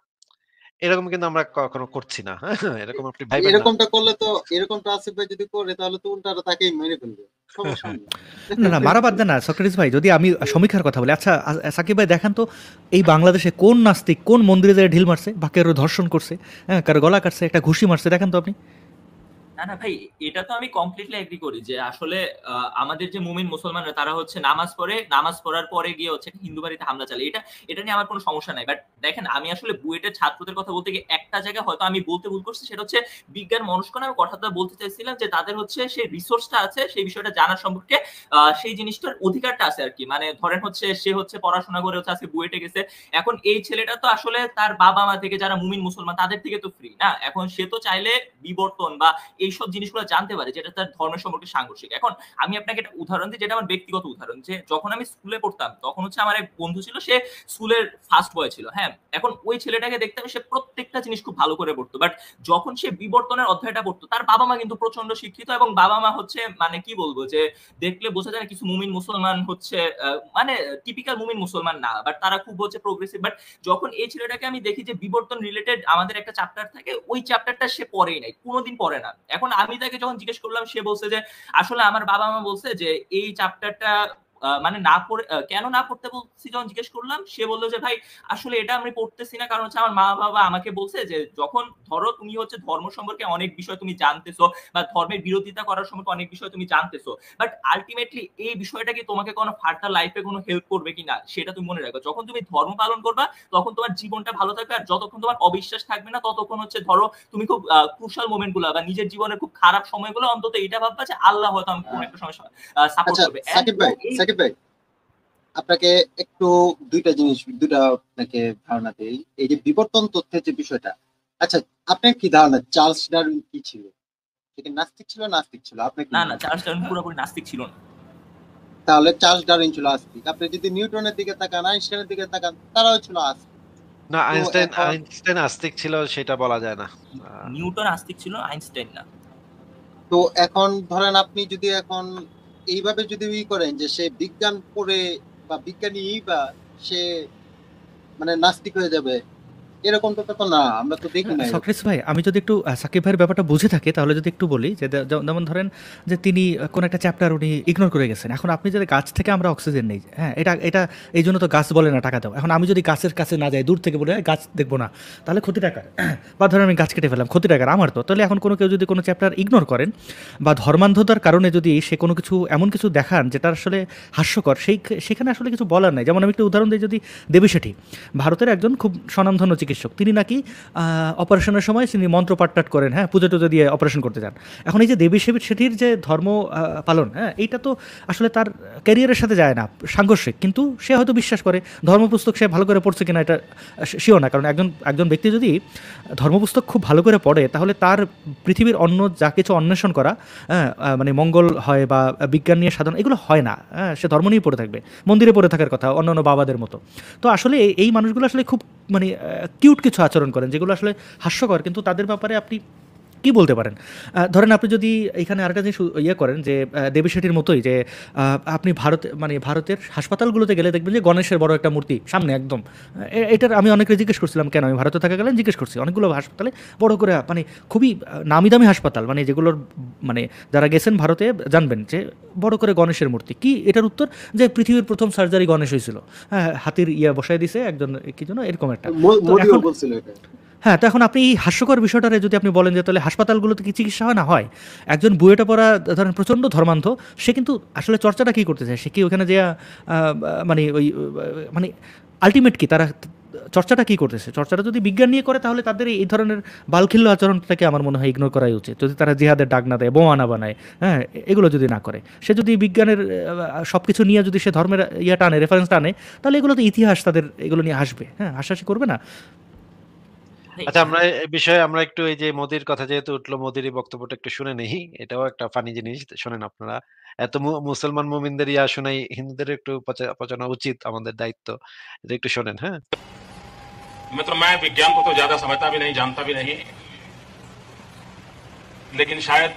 এরকম কিন্তু আমরা কখনো করছি না। হ্যাঁ? এরকম আপনি ভাইবেন না। এরকমটা করলে তো, এরকমটা আসিফ ভাই যদি করে তাহলে তো উল্টাটা তাকেই মেরে ফেলবে, সমস্যা নেই। না, না, মারা বাদ দেন না সক্রেটিস ভাই। যদি আমি সমীক্ষার কথা বলি, আচ্ছা সাকিব ভাই দেখান তো, এই বাংলাদেশে কোন নাস্তিক কোন মন্দিরে যায় ঢিল মারছে, বা কারো ধর্ষণ করছে, হ্যাঁ, কারো গলা কাটছে, একটা ঘুষি মারছে, দেখান তো আপনি। না, না ভাই, এটা তো আমি কমপ্লিটলি এগ্রি করি যে আসলে আমাদের যে মুমিন মুসলমানরা তারা হচ্ছে নামাজ পড়ে, নামাজ পড়ার পরে গিয়ে হচ্ছে হিন্দু বাড়িতে হামলা চালায়। এটা নিয়ে আমার কোনো সমস্যা নাই। বাট দেখেন, আমি আসলে বুয়েটের ছাত্রদের কথা বলতে গিয়ে একটা জায়গায় হয়তো আমি বলতে ভুল করছি, সেটা হচ্ছে বিজ্ঞান মনস্ক না, আমি কথাটা বলতে চাইছিলাম যে তাদের হচ্ছে সেই রিসোর্সটা আছে, সেই বিষয়টা জানার সম্পর্কে সেই জিনিসটার অধিকারটা আছে আর কি। মানে ধরেন হচ্ছে সে হচ্ছে পড়াশোনা করে হচ্ছে আজকে বুয়েটে গেছে, এখন এই ছেলেটা তো আসলে তার বাবা মা থেকে যারা মুমিন মুসলমান তাদের থেকে তো ফ্রি না, এখন সে তো চাইলে বিবর্তন বা এইসব জিনিসগুলো জানতে পারে যেটা তার ধর্মের সম্পর্কে সাংঘর্ষিক। এখন আমি আপনাকে একটা উদাহরণ দিই, যেটা আমার ব্যক্তিগত উদাহরণ, যে যখন আমি স্কুলে পড়তাম তখন হচ্ছে আমার এক বন্ধু ছিল, সে স্কুলের ফার্স্ট বয় ছিল, হ্যাঁ। এখন ওই ছেলেটাকে দেখতাম সে প্রত্যেকটা জিনিস খুব ভালো করে পড়তো, বাট যখন সে বিবর্তনের অধ্যায়টা পড়তো, তার বাবা মা কিন্তু প্রচন্ড শিক্ষিত, এবং বাবা মা হচ্ছে মানে কি বলবো, যে দেখলে বোঝা যায় কিছু মুমিন মুসলমান হচ্ছে মানে টিপিক্যাল মুমিন মুসলমান না, বাট তারা খুব হচ্ছে প্রোগ্রেসিভ। বাট যখন এই ছেলেটাকে আমি দেখি যে বিবর্তন রিলেটেড আমাদের একটা চ্যাপ্টার থাকে, ওই চ্যাপ্টারটা সে পড়েই নাই, কোনোদিন পড়ে না। এখন আমি তাকে যখন জিজ্ঞেস করলাম, সে বলছে যে আসলে আমার বাবা মা বলছে যে এই চ্যাপ্টারটা মানে না পড়ে, কেন না পড়তে বলছি যখন জিজ্ঞেস করলাম, সে বললো যে ভাই আসলে এটা আমি পড়তেছি না, কারণ হচ্ছে আমার মা বাবা আমাকে বলছে যে যখন ধরো তুমি হচ্ছে ধর্ম সম্পর্কে অনেক বিষয় তুমি জানতেছো বা ধর্মের বিরোধিতা করার সম্পর্কে অনেক বিষয় তুমি জানতেছো, বাট আলটিমেটলি এই বিষয়টা কি তোমাকে কোনো ফার্দার লাইফে কোনো হেল্প করবে কিনা সেটা তুমি মনে রাখো। যখন তুমি ধর্ম পালন করবা তখন তোমার জীবনটা ভালো থাকবে, আর যতক্ষণ তোমার অবিশ্বাস থাকবে না ততক্ষণ হচ্ছে ধরো তুমি খুব ক্রুশাল মোমেন্ট গুলো বা নিজের জীবনের খুব খারাপ সময়গুলো অন্তত এটা ভাববা যে আল্লাহ হয়তো আমাকে কোনো একটা সময় সাপোর্ট আচ্ছা করবে। সাকিব ভাই, আপনাকে একটু দুইটা আপনাকে ধারণা দেই। এই যে বিবর্তন তথ্যের যে বিষয়টা, আচ্ছা, আপনার কি ধারণা চার্লস ডারউইন কি ছিল? সে কি নাস্তিক ছিল, নাস্তিক ছিল? আপনি কি না, না, মনে করেন? চার্লস ডারউইন পুরোপুরি নাস্তিক ছিল না। তাহলে চার্লস ডারউইন ছিল আস্তিক। আপনি যদি নিউটনের দিকে তাকান, আইনস্টাইনের দিকে তাকান, তারাও ছিল আস্তিক। না, তো এখন আইনস্টাইন আস্তিক ছিল সেটা বলা যায় না। আ নিউটন আস্তিক ছিল, আইনস্টাইন না। তো এখন ধরেন আপনি যদি এখন এইভাবে যদি করেন যে সে বিজ্ঞান পড়ে বা বিজ্ঞানী বা সে মানে নাস্তিক হয়ে যাবে, এরকম তো না, আমরা তো দেখি না এরকম। সক্রেটিস ভাই, আমি যদি একটু সাকিব ভাইয়ের ব্যাপারটা বুঝে থাকি তাহলে যদি একটু বলি যে যেমন ধরেন যে তিনি কোন একটা চ্যাপ্টার উনি ইগনোর করে গেছেন। এখন আপনি যদি গাছ থেকে আমরা অক্সিজেন নেই, হ্যাঁ, এটা এই জন্য তো গাছ বলে না টাকা দাও। এখন আমি যদি গাছের কাছে না যাই, দূর থেকে বলে গাছ দেখবো না, তাহলে ক্ষতি টাকার। বা ধরেন আমি গাছ কেটে ফেলাম, ক্ষতি টাকার আমার তো। তাহলে এখন কোনো কেউ যদি কোনো চ্যাপ্টার ইগনোর করেন বা ধর্মান্ধতার কারণে যদি সে কোনো কিছু এমন কিছু দেখান যেটা আসলে হাস্যকর, সেখানে আসলে কিছু বলার নাই। যেমন আমি একটা উদাহরণ দিই, যদি দেবী শেঠি, ভারতের একজন খুব স্বনামধন্য চিকিৎসক, তিনি নাকি অপারেশনের সময় তিনি মন্ত্র পাঠ করেন, হ্যাঁ, পুজো টুজো দিয়ে অপারেশন করতে যান। এখন এই যে দেবী শেঠির যে ধর্ম পালন, হ্যাঁ, এইটা তো আসলে তার ক্যারিয়ারের সাথে যায় না, সাংঘর্ষিক, কিন্তু সে হয়তো বিশ্বাস করে। ধর্মপুস্তক সে ভালো করে পড়ছে কিনা এটা শিওর না, কারণ একজন ব্যক্তি যদি ধর্মপুস্তক খুব ভালো করে পড়ে তাহলে তার পৃথিবীর অন্য যা কিছু অন্বেষণ করা, হ্যাঁ, মানে মঙ্গল হয় বা বিজ্ঞান নিয়ে সাধন, এগুলো হয় না, হ্যাঁ, সে ধর্ম নিয়ে পড়ে থাকবে, মন্দিরে পড়ে থাকার কথা অন্যান্য বাবাদের মতো। তো আসলে এই মানুষগুলো আসলে খুব মানে কিউট কিছু আচরণ করেন যেগুলো আসলে হাস্যকর, কিন্তু তাদের ব্যাপারে আপনি কি বলতে পারেন? ধরেন আপনি যদি এখানে আরেকটা জিনিস করেন যে দেবী শেঠির মতোই যে আপনি ভারতের হাসপাতালগুলোতে গেলে দেখবেন যে গণেশের বড় একটা মূর্তি সামনে একদম। এটার আমি অনেকে জিজ্ঞেস করছিলাম কেন, আমি ভারতে থাকা গেলেন জিজ্ঞেস করছি, অনেকগুলো হাসপাতালে বড় করে, মানে খুবই নামি দামি হাসপাতাল, মানে যেগুলোর মানে যারা গেছেন ভারতে জানবেন যে বড় করে গণেশের মূর্তি। কি এটার উত্তর? যে পৃথিবীর প্রথম সার্জারি গণেশ হয়েছিল, হ্যাঁ, হাতির বসায় দিছে একজন, কি জন্য এরকম একটা। মোদিও বলছিল এটা। হ্যাঁ, তো এখন আপনি এই হাস্যকর বিষয়টারে যদি আপনি বলেন যে তাহলে হাসপাতালগুলোতে কি চিকিৎসা হয় না? হয়। একজন বুয়েটে পড়া ধরেন প্রচণ্ড ধর্মান্ধ, সে কিন্তু আসলে চর্চাটা কী করতে চায়? সে কি ওখানে যে মানে ওই মানে আলটিমেট কি তারা চর্চাটা কী করতেছে? চর্চাটা যদি বিজ্ঞান নিয়ে করে তাহলে তাদের এই ধরনের বালখিল্য আচরণটাকে আমার মনে হয় ইগনোর করাই উচিত। যদি তারা জিহাদের ডাক না দেয়, বোমা না বানায়, হ্যাঁ, এগুলো যদি না করে, সে যদি বিজ্ঞানের সব কিছু নিয়ে যদি সে ধর্মের টানে, রেফারেন্স টানে, তাহলে এগুলো তো ইতিহাস তাদের এগুলো নিয়ে হাসবে, হ্যাঁ, হাসাহাসি করবে না। আচ্ছা, আমরা এই বিষয়ে আমরা একটু এই যে মোদির কথা যেহেতু উঠলো, মোদির এই বক্তব্যটা একটু শুনে নেই। এটাও একটা ফানি জিনিস। শোনেন আপনারা। এত মুসলমান মুমিনদের শোনাই, হিন্দুদের একটু পচানো উচিত, আমাদের দায়িত্ব। এটা একটু শোনেন, হ্যাঁ? मैं विज्ञान को तो ज्यादा समझता भी नहीं, जानता भी नहीं, लेकिन शायद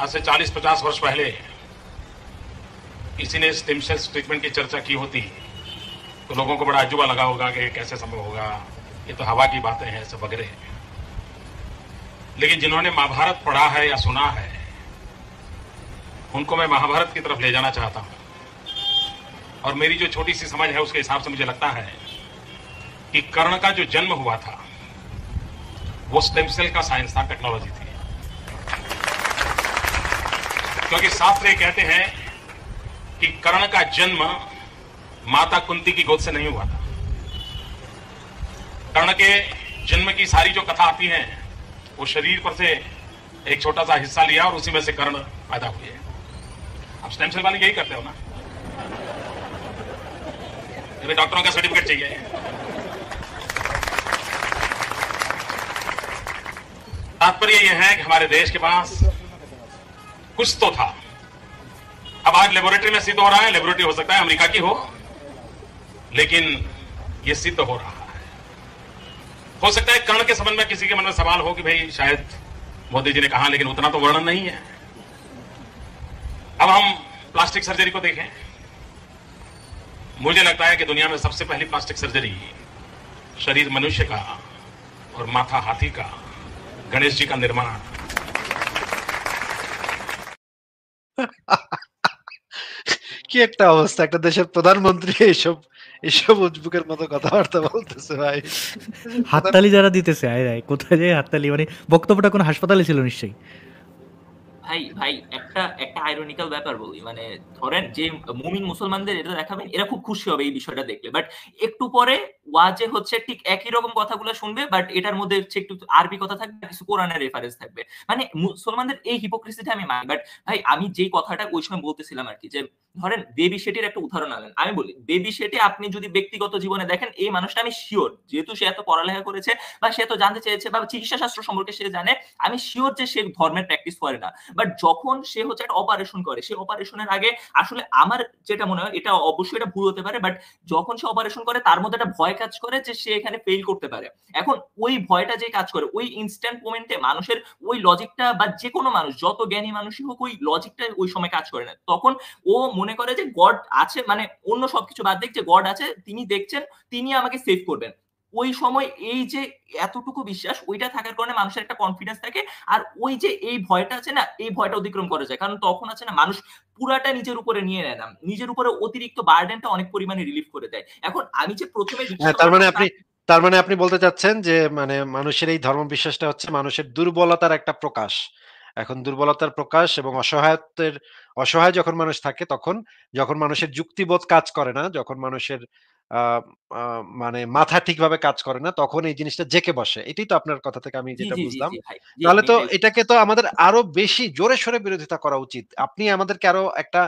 आज से 40-50 वर्ष पहले किसी ने स्टेम सेल ट्रीटमेंट की चर्चा की होती तो लोगों को बड़ा अजूबा लगा होगा कि कैसे संभव होगा, ये तो हवा की बातें हैं, सब वगैरह। लेकिन जिन्होंने महाभारत पढ़ा है या सुना है, उनको मैं महाभारत की तरफ ले जाना चाहता हूं। और मेरी जो छोटी सी समझ है उसके हिसाब से मुझे लगता है कि कर्ण का जो जन्म हुआ था वो स्टेम सेल का साइंस था, टेक्नोलॉजी थी। क्योंकि शास्त्र ये कहते हैं कि कर्ण का जन्म माता कुंती की गोद से नहीं हुआ था। कर्ण के जन्म की सारी जो कथा आती है वो शरीर पर से एक छोटा सा हिस्सा लिया और उसी में से कर्ण पैदा हुए। अब स्टेम सेल वाले यही करते हो ना, डॉक्टरों का सर्टिफिकेट चाहिए। तात्पर्य यह है कि हमारे देश के पास कुछ तो था। अब आज लेबोरेटरी में सिद्ध हो रहा है, लेबोरेटरी हो सकता है अमेरिका की हो, लेकिन यह सिद्ध हो रहा है। हो सकता है कर्ण के संबंध में किसी के मन में सवाल हो कि भाई शायद मोदी जी ने कहा, लेकिन उतना तो वर्णन नहीं है। अब हम प्लास्टिक सर्जरी को देखें। मुझे लगता है कि दुनिया में सबसे पहली प्लास्टिक सर्जरी शरीर मनुष्य का और माथा हाथी का, गणेश जी का निर्माण। কি একটা অবস্থা, একটা দেশের প্রধানমন্ত্রী এইসব উজবুকের মতো কথাবার্তা বলতেছে ভাই। হাততালি যারা দিতেছে, আয় রায় কোথায় যায় হাততালি, মানে বক্তব্যটা কোনো হাসপাতালে ছিল নিশ্চয়ই। ভাই একটা আইরনিক্যাল ব্যাপার বলি, মানে ধরেন যে মুমিন মুসলমানদের এটা দেখাবেন, এরা খুব খুশি হবে এই বিষয়টা দেখলে, বাট একটু পরে ওয়াজে হচ্ছে ঠিক একই রকম কথাগুলো শুনবে, বাট এটার মধ্যে হচ্ছে একটু আরবি কথা থাকবে, কিছু কোরআনের রেফারেন্স থাকবে। মানে মুসলমানদের এই হিপোক্রেসিটা আমি মানি। বাট ভাই আমি যেই কথাটা ওই সময় বলতেছিলাম আর কি, যে ধরেন বেবি শেঠির একটা উদাহরণ আনেন, আমি বলি বেবি শেঠি আপনি যদি ব্যক্তিগত জীবনে দেখেন, এই মানুষটা আমি শিওর, যেহেতু সে এত পড়ালেখা করেছে বা সে এত জানতে চেয়েছে বা চিকিৎসা শাস্ত্র সম্পর্কে সে জানে, আমি শিওর যে সে ধর্মের প্র্যাকটিস করে না। বাট যখন সে হচ্ছে একটা অপারেশন করে, সে অপারেশনের আগে আসলে আমার যেটা মনে হয়, এটা অবশ্যই এটা ভুল হতে পারে, বাট যখন সে অপারেশন করে তার মধ্যে একটা ভয় কাজ করে যে সে এখানে ফেল করতে পারে। এখন ওই ভয়টা যে কাজ করে ওই ইনস্ট্যান্ট মোমেন্টে মানুষের ওই লজিকটা, বা যে কোনো মানুষ যত জ্ঞানী মানুষই হোক ওই লজিকটা ওই সময় কাজ করে না। তখন ও মনে করে যে গড আছে, মানে অন্য সবকিছু বাদ দিক, যে গড আছে, তিনি দেখছেন, তিনি আমাকে সেভ করবেন। ওই সময় এই যে এতটুকু বিশ্বাস ওইটা থাকার কারণে মানুষের একটা কনফিডেন্স থাকে, আর ওই যে এই ভয়টা আছে না, এই ভয়টা অতিক্রম করা যায়। কারণ তখন আছে না, মানুষ পুরাটা নিজের উপরে নিয়ে নেয় না, নিজের উপরে অতিরিক্ত বার্ডেনটা অনেক পরিমাণে রিলিফ করে দেয়। এখন আমি যে প্রথমে হ্যাঁ, তার মানে আপনি বলতে চাচ্ছেন যে মানে মানুষের এই ধর্ম বিশ্বাসটা হচ্ছে মানুষের দুর্বলতার একটা প্রকাশ। এখন দুর্বলতার প্রকাশ এবং অসহায় যখন মানুষ থাকে, তখন যখন মানুষের যুক্তিবোধ কাজ করে না, যখন মানুষের মানে মাথা ঠিকভাবে কাজ করে না, তখন এই জিনিসটা জেঁকে বসে। এটাই তো আপনার কথা থেকে আমি জি যেটা জি জি বুঝলাম। জি ভাই, জি তাহলে আমি তো এটাই এটাকে তো আমাদের আরো বেশি জোরে সোরে বিরোধিতা করা উচিত। আপনি আমাদেরকে আরো একটা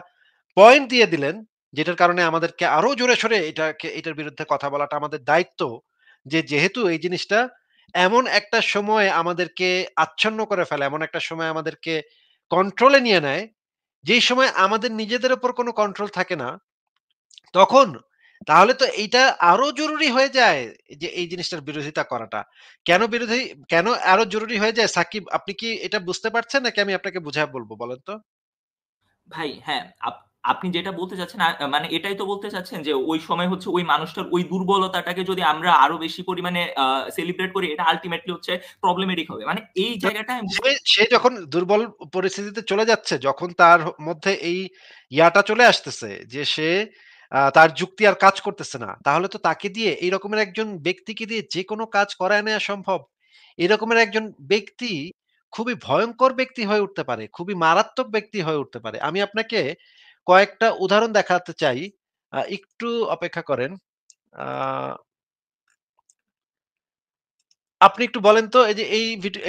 পয়েন্ট দিয়ে দিলেন, যেটার কারণে আমাদেরকে আরো জোরে সোরে এটার বিরুদ্ধে কথা বলাটা আমাদের দায়িত্ব। যে যেহেতু এই জিনিসটা এমন একটা সময় আমাদেরকে আচ্ছন্ন করে ফেলে, এমন একটা সময় আমাদেরকে কন্ট্রোলে নিয়ে নেয়, যেই সময় আমাদের নিজেদের উপর কোনো কন্ট্রোল থাকে না, তখন তাহলে তো এইটা আরো জরুরি হয়ে যায় যে এই জিনিসটার বিরোধিতা করাটা। কেন আরো জরুরি হয়ে যায়? সাকিব, আপনি কি এটা বুঝতে পারছেন নাকি আমি আপনাকে বুঝায় বলবো, বলেন তো? ভাই, হ্যাঁ, আপনি যেটা বলতে চাচ্ছেন, মানে এটাই তো বলতে চাচ্ছেন যে ওই সময় হচ্ছে ওই মানুষটার ওই দুর্বলতাটাকে যদি আমরা আরো বেশি পরিমাণে সেলিব্রেট করি, এটা আলটিমেটলি হচ্ছে প্রবলেমেটিক হবে। মানে এই না, জায়গাটা আমি সে যখন দুর্বল পরিস্থিতিতে চলে যাচ্ছে, যখন তার মধ্যে এই ইয়াটা চলে আসতেছে যে সে তার যুক্তি আর কাজ করতেছে না, তাহলে তো তাকে দিয়ে, এই রকমের একজন ব্যক্তিকে দিয়ে যে কোনো কাজ করায় নেওয়া সম্ভব। এরকমের একজন ব্যক্তি খুবই ভয়ঙ্কর ব্যক্তি হয়ে উঠতে পারে, খুবই মারাত্মক ব্যক্তি হয়ে উঠতে পারে। আমি আপনাকে কয়েকটা উদাহরণ দেখাতে চাই। একটু অপেক্ষা করেন। আ আপনি একটু বলেন তো, এই যে এই ভিডিও,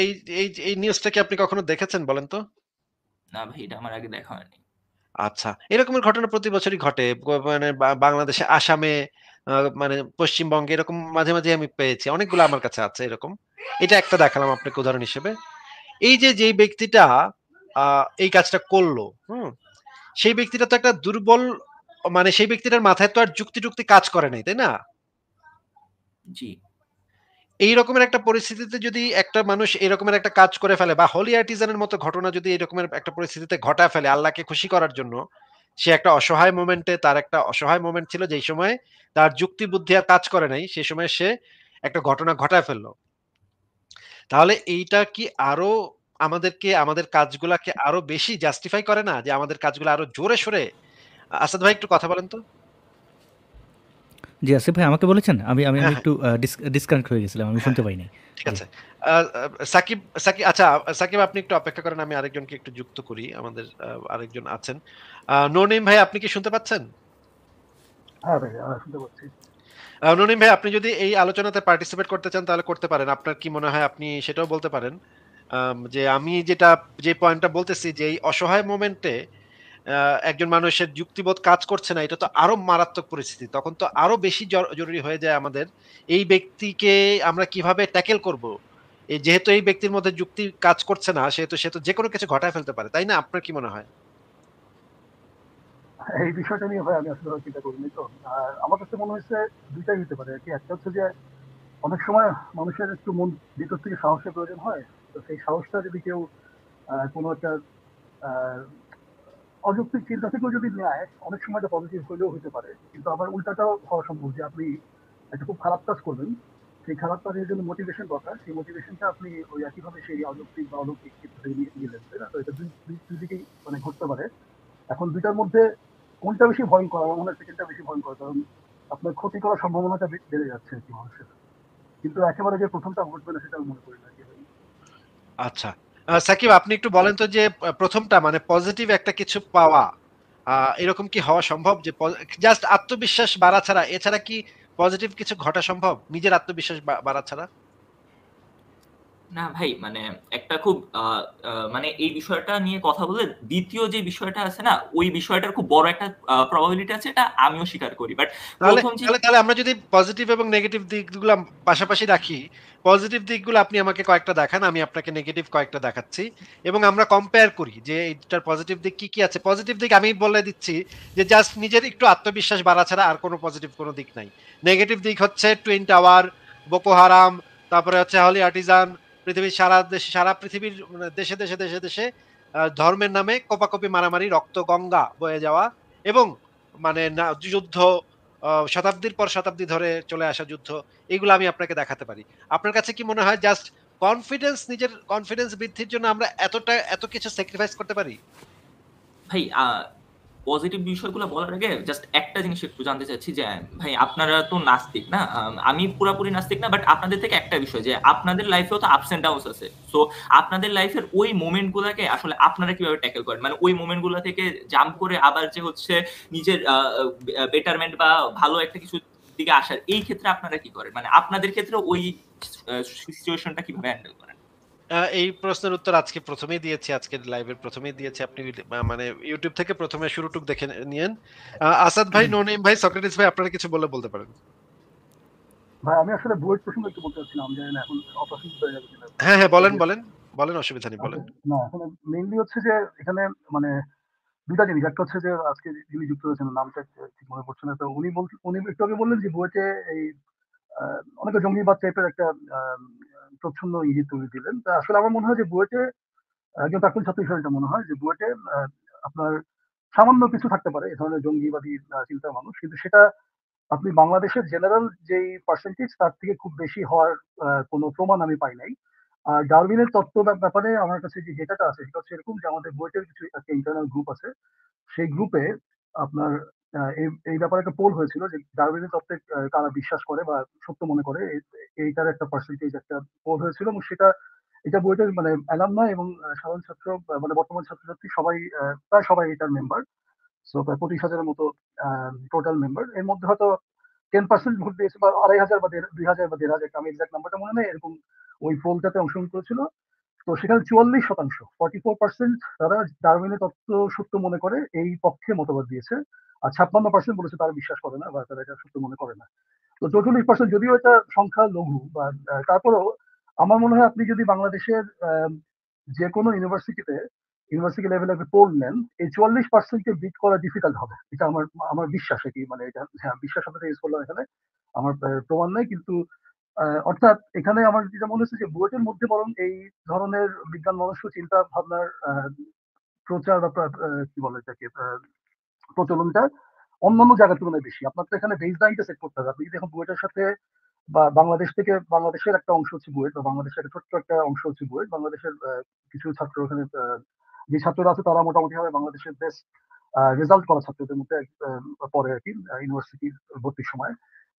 এই নিউজটা কি আপনি কখনো দেখেছেন, বলেন তো? না ভাই, এটা আমার আগে দেখা হয়নি। আচ্ছা। এরকমের ঘটনা প্রতি বছরই ঘটে। মানে বাংলাদেশে, আসামে, মানে পশ্চিমবঙ্গে এরকম মাঝে, মাঝে আমি পেয়েছি। অনেকগুলো আমার কাছে আছে এরকম। এটা একটা দেখালাম আপনাকে উদাহরণ হিসেবে। এই যে যেই ব্যক্তিটা আ এই কাজটা করলো, হুম? সেই ব্যক্তিটা তো একটা দুর্বল, মানে সেই ব্যক্তিটার মাথায় তো আর যুক্তি-টুক্তি কাজ করে নাই, তাই না? জি। এই রকমের একটা পরিস্থিতিতে যদি একটা মানুষ এরকমের একটা কাজ করে ফেলে, বা হলি আর্টিজানের মতো ঘটনা যদি এরকমের একটা পরিস্থিতিতে ঘটায় ফেলে আল্লাহকে খুশি করার জন্য, সে একটা অসহায় মোমেন্টে, তার একটা অসহায় মোমেন্ট ছিল যেই সময় তার যুক্তি বুদ্ধি আর কাজ করে নাই, সেই সময় সে একটা ঘটনা ঘটায় ফেললো। তাহলে এইটা কি আরো আমাদেরকে, আমাদের কাজগুলাকে আরো বেশি জাস্টিফাই করে না, যে আমাদের কাজগুলো আরো জোরে সোরে? আসাদ ভাই একটু কথা বলেন তো। জি, আসিফ ভাই আমাকে বলেছেন? আমি আমি আমি হ্যাঁ, হ্যাঁ, একটু ডিসকানেক্ট হয়ে গেছিলাম। আমি হ্যাঁ, শুনতে পাই নাই। ঠিক জি। আছে। আ আ সাকিব সাকিব আচ্ছা, সাকিব আপনি একটু অপেক্ষা করেন। আমি আরেকজনকে একটু যুক্ত করি। আমাদের আরেকজন আছেন। নরনিম ভাই, আপনি কি শুনতে পাচ্ছেন? হ্যাঁ ভাই, শুনতে পাচ্ছি। নরনিম ভাই, আপনি যদি এই আলোচনাতে পার্টিসিপেট করতে চান তাহলে করতে পারেন। আপনার কি মনে হয় আপনি সেটাও বলতে পারেন। যে আমি যে পয়েন্টটা বলতেছি, যে এই অসহায় মোমেন্টে একজন মানুষের যুক্তিবোধ কাজ করছে না, এটা তো আরো মারাত্মক পরিস্থিতি। তখন তো আরো বেশি জরুরি হয়ে যায় আমাদের এই ব্যক্তিকে আমরা কিভাবে ট্যাকেল করব। যেহেতু এই ব্যক্তির মধ্যে যুক্তি কাজ করছে না, সেহেতু সে তো যেকোনো কিছু ঘটায় ফেলতে পারে, তাই না? আপনার কি মনে হয়? এই বিষয়টা নিয়ে ভাই আমি আসলে চিন্তা করিনি তো। আর আমার কাছে মনে হয়েছে দুইটাই হতে পারে আরকি। একটা হচ্ছে যে অনেক সময় মানুষের একটু মন ভিতর থেকে সাহসের প্রয়োজন হয়। তো সেই সাহসটা যদি কেউ কোনো একটা আ অযৌক্তিক চিন্তা থেকেও যদি নেয়, অনেক সময় এটা পজিটিভ হইলেও হইতে পারে। কিন্তু আবার উল্টাটাও হওয়া সম্ভব যে আপনি একটা খুব খারাপ কাজ করবেন। সেই খারাপ কাজের জন্য মোটিভেশন দরকার। সেই মোটিভেশনটা আপনি ওই একইভাবে সেই অযৌক্তিক বা অলৌকিক চিন্তা থেকে নিলেন, তাই না? তো এটা দুই দিকেই মানে ঘটতে পারে। এখন ২ টার মধ্যে কোনটা বেশি ভয়ংকর? আমার মনে হয় সেকেন্ডটা বেশি ভয়ংকর। কারণ আপনার ক্ষতি করার সম্ভাবনাটা বেড়ে যাচ্ছে আরকি মানুষের। কিন্তু একেবারে যে ১ম টা ঘটবে না সেটা আমি মনে করি না আরকি ভাই। আচ্ছা। সাকিব, আপনি একটু বলেন তো, যে ১ম টা মানে পজিটিভ একটা কিছু পাওয়া, আ এরকম কি হওয়া সম্ভব? যে জাস্ট আত্মবিশ্বাস বাড়া ছাড়া, এছাড়া কি পজিটিভ কিছু ঘটা সম্ভব? নিজের আত্মবিশ্বাস বাড়া ছাড়া? না ভাই, মানে একটা খুব মানে এই বিষয়টা নিয়ে কথা বলে দ্বিতীয় যে বিষয়টা আছে না, ওই বিষয়টার খুব বড় একটা প্রবাবিলিটি আছে, এটা আমিও স্বীকার করি। বাট তাহলে প্রথম যে তাহলে তাহলে আমরা যদি পজিটিভ এবং নেগেটিভ দিকগুলো পাশাপাশি রাখি, পজিটিভ দিকগুলো আপনি আমাকে কয়েকটা দেখান, আমি আপনাকে নেগেটিভ কয়েকটা দেখাচ্ছি এবং আমরা কম্পেয়ার করি যে এইটার পজিটিভ দিক কি কি আছে। পজিটিভ দিক আমি বলে দিচ্ছি যে জাস্ট নিজের একটু আত্মবিশ্বাস বাড়া ছাড়া আর কোনো পজিটিভ কোনো দিক নাই। নেগেটিভ দিক হচ্ছে টুইন টাওয়ার, বোকো হারাম, তারপরে হচ্ছে হলি আর্টিজান, পৃথিবীর সারা পৃথিবীর মানে দেশে দেশে দেশে দেশে ধর্মের নামে কোপাকুপি মারামারি, রক্ত গঙ্গা বয়ে যাওয়া এবং মানে যুদ্ধ, শতাব্দীর পর শতাব্দী ধরে চলে আসা যুদ্ধ, এগুলো আমি আপনাকে দেখাতে পারি। আপনার কাছে কি মনে হয় জাস্ট নিজের কনফিডেন্স বৃদ্ধির জন্য আমরা এত কিছু স্যাক্রিফাইস করতে পারি? ভাই পজিটিভ বিষয়গুলো বলার আগে জাস্ট একটা জিনিস একটু জানতে চাচ্ছি যে ভাই আপনারা তো নাস্তিক না, আমি পুরাপুরি নাস্তিক না, বাট আপনাদের থেকে একটা বিষয় যে আপনাদের লাইফেও তো আপস এন্ড ডাউনস আছে। সো আপনাদের লাইফের ওই মোমেন্ট গুলাকে আসলে আপনারা কিভাবে ট্যাকেল করেন, মানে ওই মোমেন্ট গুলা থেকে জাম্প করে আবার যে হচ্ছে নিজের বেটারমেন্ট বা ভালো একটা কিছু দিকে আসার, এই ক্ষেত্রে আপনারা কি করেন, মানে আপনাদের ক্ষেত্রে ওই সিচুয়েশনটা কিভাবে হ্যান্ডেল করেন? এই প্রশ্নের উত্তর আজকে প্রথমেই দিয়েছি, আজকের লাইভের প্রথমেই দিয়েছি। আপনি মানে ইউটিউব থেকে প্রথমে শুরুটুক দেখে নিয়েন। আসাদ ভাই, নোনেম ভাই, সক্রেটিস ভাই, আপনারা কিছু বলতে পারেন। ভাই আমি আসলে বুয়েট প্রসঙ্গে একটু বলতে চাচ্ছিলাম, জানি না এখন অপশন হয়ে যাবে কিনা। হ্যাঁ হ্যাঁ, বলেন, অসুবিধা নেই, বলেন। না এখন মেইনলি হচ্ছে যে এখানে মানে দুটা জিনিস, একটা হচ্ছে যে আজকে যিনি যুক্ত হয়েছেন নামটা ঠিক মনে পড়ছে না, তো উনি একটু আগে বললেন যে বুয়েটে এই অনেক জঙ্গিবাদ টাইপের একটা প্রচ্ছন্ন ইঙ্গিত তুলে দিলেন। তা আসলে আমার মনে হয় যে বুয়েটে একজন প্রাক্তন ছাত্র হিসেবে এটা মনে হয় যে বুয়েটে আপনার সামান্য কিছু থাকতে পারে এ ধরনের জঙ্গিবাদী চিন্তার মানুষ, কিন্তু সেটা আপনি বাংলাদেশের জেনারেল যেই পার্সেন্টেজ তার থেকে খুব বেশি হওয়ার কোনো প্রমাণ আমি পাই নাই। আর ডারউইনের তত্ত্ব ব্যাপারে আমার কাছে যে ডেটাটা আছে সেটা হচ্ছে এরকম যে আমাদের বুয়েটের কিছু একটা ইন্টারনাল গ্রুপ আছে, সেই গ্রুপে আপনার এই ব্যাপারে একটা পোল হয়েছিল যে ডারউইনের তত্ত্বে তারা বিশ্বাস করে বা সত্য মনে করে, এইটার একটা পার্সেন্টেজ একটা পোল হয়েছিল এবং এটা বইটার মানে অ্যালামনাই এবং সাধারণ ছাত্র মানে বর্তমান ছাত্রছাত্রী সবাই প্রায় সবাই এটার মেম্বার। সো প্রায় 25,000-এর মতো টোটাল মেম্বার। এর মধ্যে হয়তো 10% ভোট দিয়েছে বা 2,500 বা 2,000 বা 1,500, আমি এক্সাক্ট নাম্বারটা মনে নেই, এরকম ওই পোলটাতে অংশগ্রহণ করেছিল। তো সেখানে 44%, 44% তারা ডারউইনের তত্ত্ব সত্য মনে করে এই পক্ষে মতবাদ দিয়েছে, আর 56% বলেছে তারা বিশ্বাস করে না বা তারা এটা সত্য মনে করে না। তো 44% যদিও এটা সংখ্যা লঘু বা তারপরেও আমার মনে হয় আপনি যদি বাংলাদেশের যে কোনো ইউনিভার্সিটি লেভেলে একটা পোল নেন, এই 44%-কে বিট করা ডিফিকাল্ট হবে, এটা আমার আমার বিশ্বাস। কি মানে এটা হ্যাঁ বিশ্বাস আপনাদের ইউজ করলাম এখানে, আমার প্রমাণ নাই, কিন্তু অর্থাৎ এখানে আমার যেটা মনে হচ্ছে যে বুয়েটের মধ্যে বরং এই ধরনের বিজ্ঞান মনস্ক চিন্তা ভাবনার প্রচার বা কি বলে এটাকে প্রচলনটা অন্যান্য জায়গার তুলনায় বেশি। আপনার তো এখানে বেস লাইনটা সেট করতে হবে। আপনি যদি এখন বুয়েটের সাথে বা বাংলাদেশের একটা অংশ হচ্ছে বুয়েট বা বাংলাদেশের একটা ছোট্ট একটা অংশ হচ্ছে বুয়েট, বাংলাদেশের কিছু ছাত্র ওখানে যে ছাত্ররা আছে তারা মোটামুটি ভাবে বাংলাদেশের বেস্ট রেজাল্ট করা ছাত্রদের মধ্যে পড়ে আর কি ইউনিভার্সিটি ভর্তির সময়।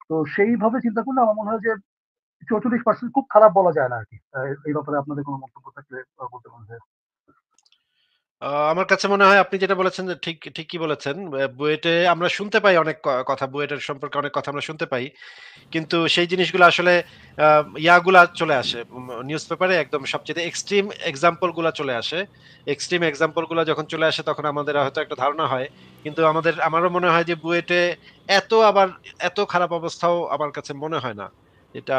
তো সেইভাবে চিন্তা করলে আমার মনে হয় যে 44% খুব খারাপ বলা যায় না আর কি। এই ব্যাপারে আপনাদের কোনো মন্তব্য থাকলে বলতে পারেন। আমার কাছে মনে হয় আপনি যেটা বলেছেন যে ঠিকই বলেছেন। বুয়েটে আমরা শুনতে পাই অনেক কথা, বুয়েটের সম্পর্কে অনেক কথা আমরা শুনতে পাই, কিন্তু সেই জিনিসগুলো আসলে ইয়াগুলা চলে আসে নিউজ পেপারে, একদম সবচেয়ে এক্সট্রিম এক্সাম্পল গুলা চলে আসে। এক্সট্রিম এক্সাম্পল গুলা যখন চলে আসে তখন আমাদের হয়তো একটা ধারণা হয়, কিন্তু আমারও মনে হয় যে বুয়েটে এত খারাপ অবস্থাও আমার কাছে মনে হয় না। এটা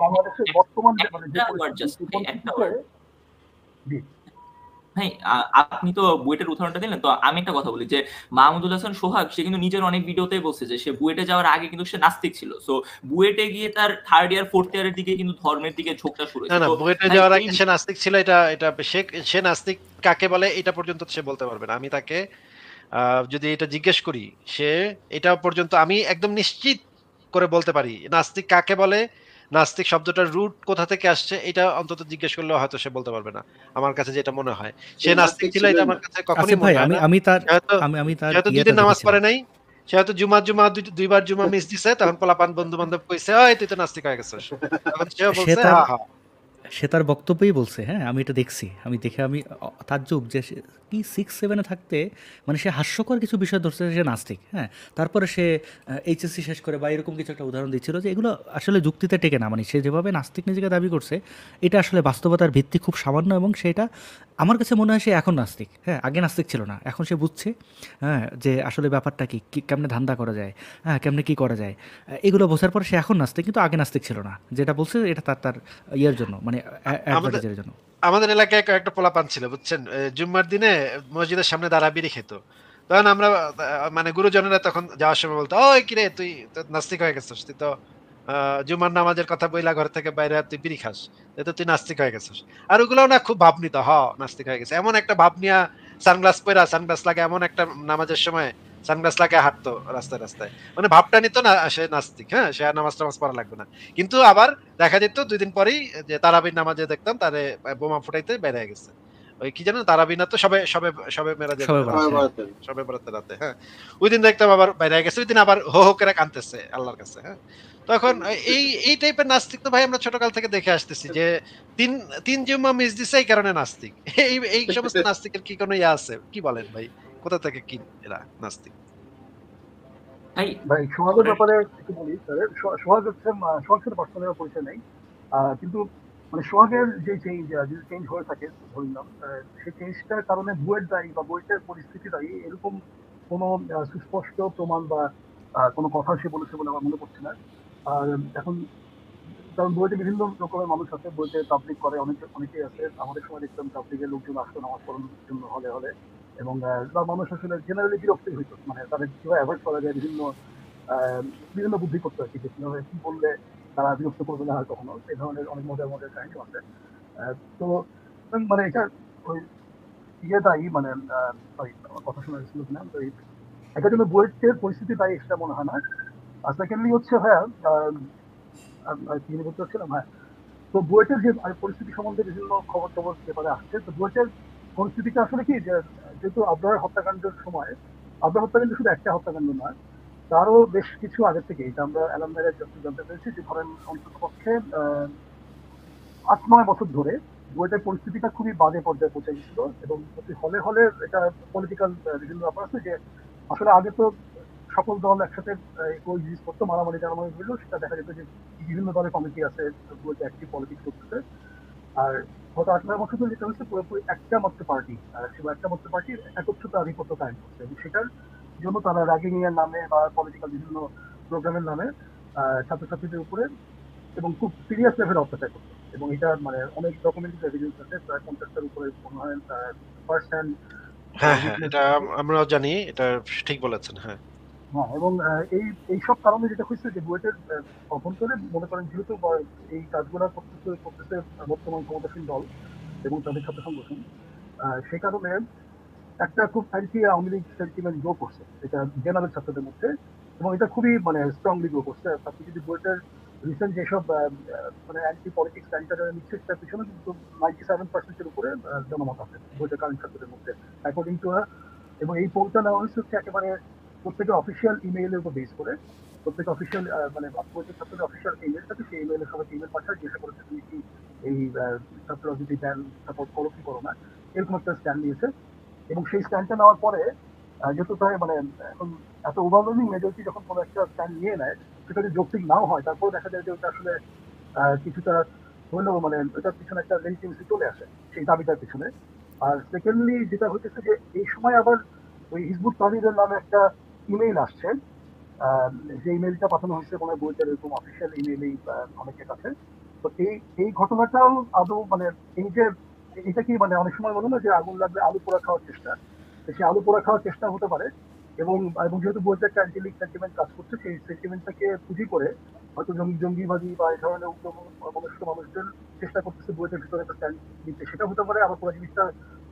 বাংলাদেশের বর্তমান মানে যে ভাই আপনি তো বুয়েটের উদাহরণটা দিলেন, তো আমি একটা কথা বলি যে মাহমুদুল হাসান সোহাগ সে কিন্তু নিজের অনেক ভিডিওতেই বলছে যে সে বুয়েটে যাওয়ার আগে কিন্তু সে নাস্তিক ছিল। সো বুয়েটে গিয়ে তার থার্ড ইয়ার ফোর্থ ইয়ারের দিকে কিন্তু ধর্মের দিকে ঝোঁকটা শুরু হয়েছে। না, বুয়েটে যাওয়ার আগে সে নাস্তিক ছিল, এটা সে নাস্তিক কাকে বলে এটা পর্যন্ত সে বলতে পারবে না। আমি তাকে যদি এটা জিজ্ঞেস করি, সে এটা পর্যন্ত আমি একদম নিশ্চিত করে বলতে পারি নাস্তিক কাকে বলে, নাস্তিক শব্দটার রুট কোথা থেকে আসছে, এটা অন্তত জিজ্ঞেস করলে হয়তো সে বলতে পারবে না। আমার কাছে যেটা মনে হয় সে নাস্তিক ছিল, এটা আমার কাছে কখনোই মনে হয় না। আমি তার দুদিন নামাজ পড়ে নাই, সে হয়তো জুমা দুইবার জুমা মিস দিছে, তখন পোলাপান বন্ধু বান্ধব কইছে ওই তুই তো নাস্তিক হয়ে গেছিস, তখন সেও বলছে হ্যাঁ হ্যাঁ। সে তার বক্তব্যেই বলছে, হ্যাঁ, আমি এটা দেখছি। আমি দেখে আমি তাজ্জব যে সে কি 6-7 থাকতে মানে সে হাস্যকর কিছু বিষয় ধরছে যে সে নাস্তিক, হ্যাঁ। তারপরে সে এইচএসসি শেষ করে বা এরকম কিছু একটা উদাহরণ দিচ্ছিল যে এগুলো আসলে যুক্তিতে টেকে না। মানে সে যেভাবে নাস্তিক নিজেকে দাবি করছে এটা আসলে বাস্তবতার ভিত্তি খুব সামান্য, এবং সেটা আমার কাছে মনে হয় সে এখন নাস্তিক, হ্যাঁ। আগে নাস্তিক ছিল না, এখন সে বুঝছে, হ্যাঁ, যে আসলে ব্যাপারটা কি, কেমনে ধান্দা করা যায়, হ্যাঁ, কেমনে কী করা যায়, এগুলো বোঝার পর সে এখন নাস্তিক, কিন্তু আগে নাস্তিক ছিল না। যেটা বলছে এটা তার ইয়ের জন্য, মানে আমাদের অ্যাডভার্টাইজের জন্য। আমাদের এলাকায় একটা পোলাপান ছিল, বুঝছেন, জুম্মার দিনে মসজিদের সামনে দাঁড়া বিড়ি খেত। তখন আমরা মানে গুরুজনেরা তখন যাওয়ার সময় বলতো, ওই কিরে তুই তো নাস্তিক হয়ে গেছিস, তুই তো জুম্মার নামাজের কথা বইলা ঘর থেকে বাইরে আর তুই বিড়ি খাস, তো তুই নাস্তিক হয়ে গেছিস। আর ওগুলো না খুব ভাব নিত, নাস্তিক হয়ে গেছে এমন একটা ভাব নিয়া, সানগ্লাস পরা, সানগ্লাস লাগে এমন একটা নামাজের সময় সানগ্লাস লাগে হাঁটতো রাস্তায় রাস্তায়, মানে ভাবটা নিত না সে নাস্তিক, হ্যাঁ, সে আর নামাজ টামাজ পড়া লাগবে না। কিন্তু আবার দেখা যেত 2 দিন পরেই যে তারাবির নামাজে দেখতাম তারে বোমা ফুটাইতে বের হয়ে গেছে। ওই কি জানো তারাবি না তো সবে সবে সবে মেরাজের সবে বরাত, হ্যাঁ। সবে বরাতের রাতে, হ্যাঁ, ওই দিন দেখতাম আবার বাইরে হয়ে গেছে, ওই দিন আবার হো হো করে কাঁদতেছে আল্লাহর কাছে, হ্যাঁ। তখন এই টাইপের নাস্তিক তো ভাই আমরা ছোটকাল থেকে দেখে আসতেছি যে তিন তিন জুম্মা মিস দিছে এই কারণে নাস্তিক। এই সমস্ত নাস্তিকের কি কোনো ইয়ে আছে? কি বলেন ভাই, কোথা থেকে কি এরা নাস্তিক? ভাই সোহাগের ব্যাপারে একটু বলি স্যার। সোহাগ হচ্ছে সোহাগ সাথে পার্সোনাল পরিচয় নেই, কিন্তু মানে সোহাগের যে চেঞ্জ হয়ে থাকে ধরলাম, সেই চেঞ্জটার কারণে বুয়েট দায়ী বা বুয়েটের পরিস্থিতি দায়ী এরকম কোনো সুস্পষ্ট প্রমাণ বা কোনো কথা সে বলেছে বলে আমার মনে পড়ছে না। আর এখন কারণ বইতে বিভিন্ন রকমের মানুষ আছে, বইতে তাবলিগ করে অনেকেই আছে। আমাদের সময় দেখতাম তাবলিগের লোকজন আসতো নামাজ পড়ানোর জন্য হলে হলে, এবং মানুষ আসলে জেনারেলি বিরক্তি হইতো, মানে তাদের কিভাবে অ্যাভয়েড করা যায় বিভিন্ন বুদ্ধি করতে হয়, কি কিভাবে কি বললে তারা বিরক্ত করবে না আর কখনো, এই ধরনের অনেক মজার মজার কাহিনী আছে। তো মানে এটা ওই ইয়ে দায়ী, মানে সরি আমার কথা শোনা গেছিল কিনা, তো এটার জন্য বইয়ের পরিস্থিতি দায়ী সেটা মনে হয় না। আর সেকেন্ডলি হচ্ছে হ্যাঁ কি বলতে চাচ্ছিলাম, হ্যাঁ, তো বুয়েটের যে পরিস্থিতি সম্বন্ধে বিভিন্ন খবর টবর পেপারে আসছে, তো বুয়েটের পরিস্থিতিটা আসলে কি যে যেহেতু আবরার হত্যাকাণ্ডের সময়, আবরার হত্যাকাণ্ড শুধু একটা হত্যাকাণ্ড নয়, তারও বেশ কিছু আগে থেকে, এটা আমরা অ্যালামনাইয়ের জানতে পেরেছি যে ধরেন অন্তত পক্ষে 8-9 বছর ধরে বুয়েটের পরিস্থিতিটা খুবই বাজে পর্যায়ে পৌঁছে গেছিল, এবং প্রতি হলে হলে এটা পলিটিক্যাল বিভিন্ন ব্যাপার আছে যে আসলে আগে তো সকল দল একসাথে কোএক্সিস্ট করতো, মারামারি টারামারি হইলো, সেটা দেখা যেত যে বিভিন্ন দলের কমিটি আছে বলতে অ্যাক্টিভ পলিটিক্স করতেছে। আর গত 8-9 বছর ধরে যেটা হচ্ছে পুরোপুরি একটা মাত্র পার্টি, সেবা একটা মাত্র পার্টির একত্রতা আধিপত্য কায়েম করছে, এবং সেটার জন্য তারা র্যাগিং এর নামে বা পলিটিক্যাল বিভিন্ন প্রোগ্রামের নামে ছাত্রছাত্রীদের উপরে এবং খুব সিরিয়াস লেভেলে অত্যাচার করছে। এবং এটা মানে অনেক ডকুমেন্টারি এভিডেন্স আছে, প্রায় 50টার উপরে মনে হয় ফার্স্ট হ্যান্ড। হ্যাঁ, এটা আমরাও জানি, এটা ঠিক বলেছেন, হ্যাঁ। হ্যাঁ, এবং এইসব কারণে যেটা হয়েছে যে বুয়েটের অভ্যন্তরে মনে করেন যেহেতু এই কাজগুলো করতেছে বর্তমান ক্ষমতাসীন দল এবং তাদের ছাত্র সংগঠন, সেই কারণে একটা খুব anti Awami League sentiment grow করছে এটা জেনারেল ছাত্রদের মধ্যে, এবং এটা খুবই মানে স্ট্রংলি গ্রো করছে। আপনি যদি বুয়েটের রিসেন্ট যেসব মানে অ্যান্টি পলিটিক্স সেন্টারে নিচ্ছে, সেটার পিছনে কিন্তু 97% উপরে জনমত আছে বুয়েটের কারেন্ট ছাত্রদের মধ্যে অ্যাকর্ডিং টু। এবং এই পোলটা নেওয়া হয়েছে হচ্ছে একেবারে প্রত্যেকের অফিসিয়াল ইমেইলের উপর বেস করে, প্রত্যেকে অফিসিয়াল মানে ছাত্রদের অফিসিয়াল ইমেল থাকে, সেই ইমেইলে সবাই ইমেল পাঠায় জিজ্ঞাসা করেছে তুমি কি এই ছাত্র রাজনীতি ব্যান সাপোর্ট করো কি করো না, এরকম একটা স্ট্যান্ড নিয়েছে। এবং সেই স্ট্যান্ডটা নেওয়ার পরে যেহেতু তাই মানে এখন এত ওভারওয়েলমিং মেজরিটি যখন কোনো একটা স্ট্যান্ড নিয়ে নেয়, সেটা যদি যৌক্তিক নাও হয়, তারপর দেখা যায় যে ওটা আসলে কিছুটা হলেও মানে ওটার পিছনে একটা লেজিটিমেসি চলে আসে সেই দাবিটার পিছনে। আর সেকেন্ডলি যেটা হইতেছে যে এই সময় আবার ওই হিজবুত তাহরিরের নামে একটা ইমেইল আসছে, যে ইমেইলটা পাঠানো হয়েছে কোনো বইটার এরকম অফিসিয়াল ইমেইলেই অনেকের কাছে। তো এই ঘটনাটাও আদৌ মানে এই যে এটা কি মানে অনেক সময় বলো না যে আগুন লাগলে আলু পোড়া খাওয়ার চেষ্টা, সেই আলু পোড়া খাওয়ার চেষ্টা হতে পারে। এবং যেহেতু বইটা একটা অ্যান্টি-লিগ সেন্টিমেন্ট কাজ করছে, সেই সেন্টিমেন্টটাকে পুঁজি করে হয়তো জঙ্গিবাদী বা এই ধরনের উগ্র মনস্ক মানুষদের চেষ্টা করতেছে বইটার ভিতরে একটা স্ট্যান্ড নিতে, সেটা হতে পারে। আবার পুরো জিনিসটা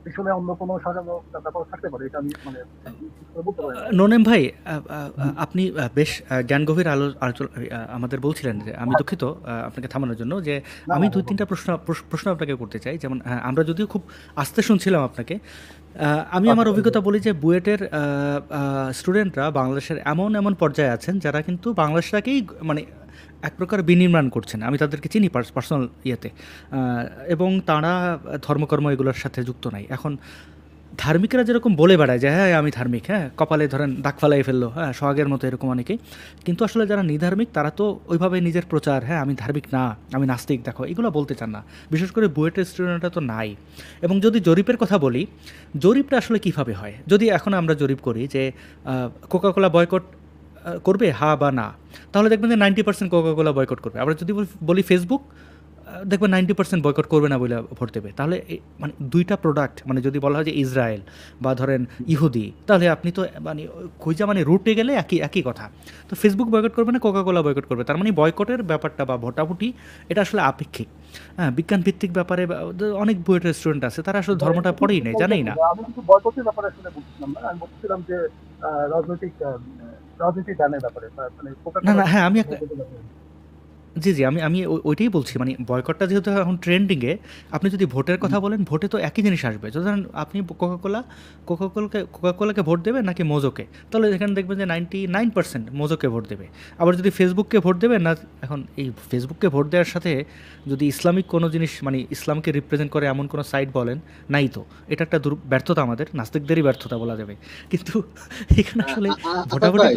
পিছনে অন্য কোনো সাজানো ব্যাপার থাকতে পারে, এটা আমি মানে বলতে পারি। নোনেম ভাই, আপনি বেশ জ্ঞান গভীর আলোচনা আমাদের বলছিলেন, যে আমি দুঃখিত আপনাকে থামানোর জন্য, যে আমি 2-3টা প্রশ্ন আপনাকে করতে চাই। যেমন আমরা যদিও খুব আস্তে শুনছিলাম আপনাকে, আমি আমার অভিজ্ঞতা বলি যে বুয়েটের স্টুডেন্টরা বাংলাদেশের এমন পর্যায়ে আছেন যারা কিন্তু বাংলাদেশটাকেই মানে এক প্রকার বিনির্মাণ করছেন। আমি তাদেরকে চিনি পার্সোনাল ইয়েতে। এবং তারা ধর্মকর্ম এগুলোর সাথে যুক্ত নাই। এখন ধার্মিকরা যেরকম বলে বেড়ায় যে হ্যাঁ আমি ধার্মিক, হ্যাঁ কপালে ধরেন দাগ ফালাই ফেললো, হ্যাঁ সোহাগের মতো এরকম অনেকেই, কিন্তু আসলে যারা নিধার্মিক তারা তো ওইভাবে নিজের প্রচার, হ্যাঁ আমি ধার্মিক না, আমি নাস্তিক, দেখো এগুলো বলতে চান না। বিশেষ করে বুয়েটের স্টুডেন্টরা তো নাই। এবং যদি জরিপের কথা বলি, জরিপটা আসলে কীভাবে হয়, যদি এখন আমরা জরিপ করি যে কোকাকোলা বয়কট করবে হা বা না, তাহলে দেখবেন যে 90% কোকাকোলা বয়কট করবে। আবার যদি বলি ফেসবুক, দেখবেন 90% বয়কট করবে না বলে ভোট দেবে। তাহলে মানে দুইটা প্রোডাক্ট, মানে যদি বলা হয় যে ইসরায়েল বা ধরেন ইহুদি, তাহলে আপনি তো মানে খুঁজা মানে রুটে গেলে একই একই কথা। তো ফেসবুক বয়কট করবে না কোকাকোলা বয়কট করবে, তার মানে বয়কটের ব্যাপারটা বা ভোটাভুটি এটা আসলে আপেক্ষিক। হ্যাঁ, বিজ্ঞান ভিত্তিক ব্যাপারে অনেক বুয়েট রেস্টুরেন্ট আছে, তারা আসলে ধর্মটা পড়েই নেই, জানেই না। আমি কিন্তু বয়কটের ব্যাপারে আসলে বলছিলাম না, আমি বলছিলাম যে রাজনৈতিক রাজনীতি দানের ব্যাপারে, মানে না না, হ্যাঁ আমি একটা, জি জি, আমি ওইটাই বলছি, মানে বয়কটটা যেহেতু এখন ট্রেন্ডিংয়ে, আপনি যদি ভোটের কথা বলেন, ভোটে তো একই জিনিস আসবে। যদি ধরেন আপনি কোকাকোলাকে ভোট দেবেন নাকি মোজোকে, তাহলে এখানে দেখবেন যে 99% মোজোকে ভোট দেবে। আবার যদি ফেসবুককে ভোট দেবেন না, এখন এই ফেসবুককে ভোট দেওয়ার সাথে যদি ইসলামিক কোনো জিনিস, মানে ইসলামকে রিপ্রেজেন্ট করে এমন কোনো সাইট বলেন, নাই তো। এটা একটা ব্যর্থতা, আমাদের নাস্তিকদেরই ব্যর্থতা বলা যাবে। কিন্তু এখানে আসলে ভোটাভুটি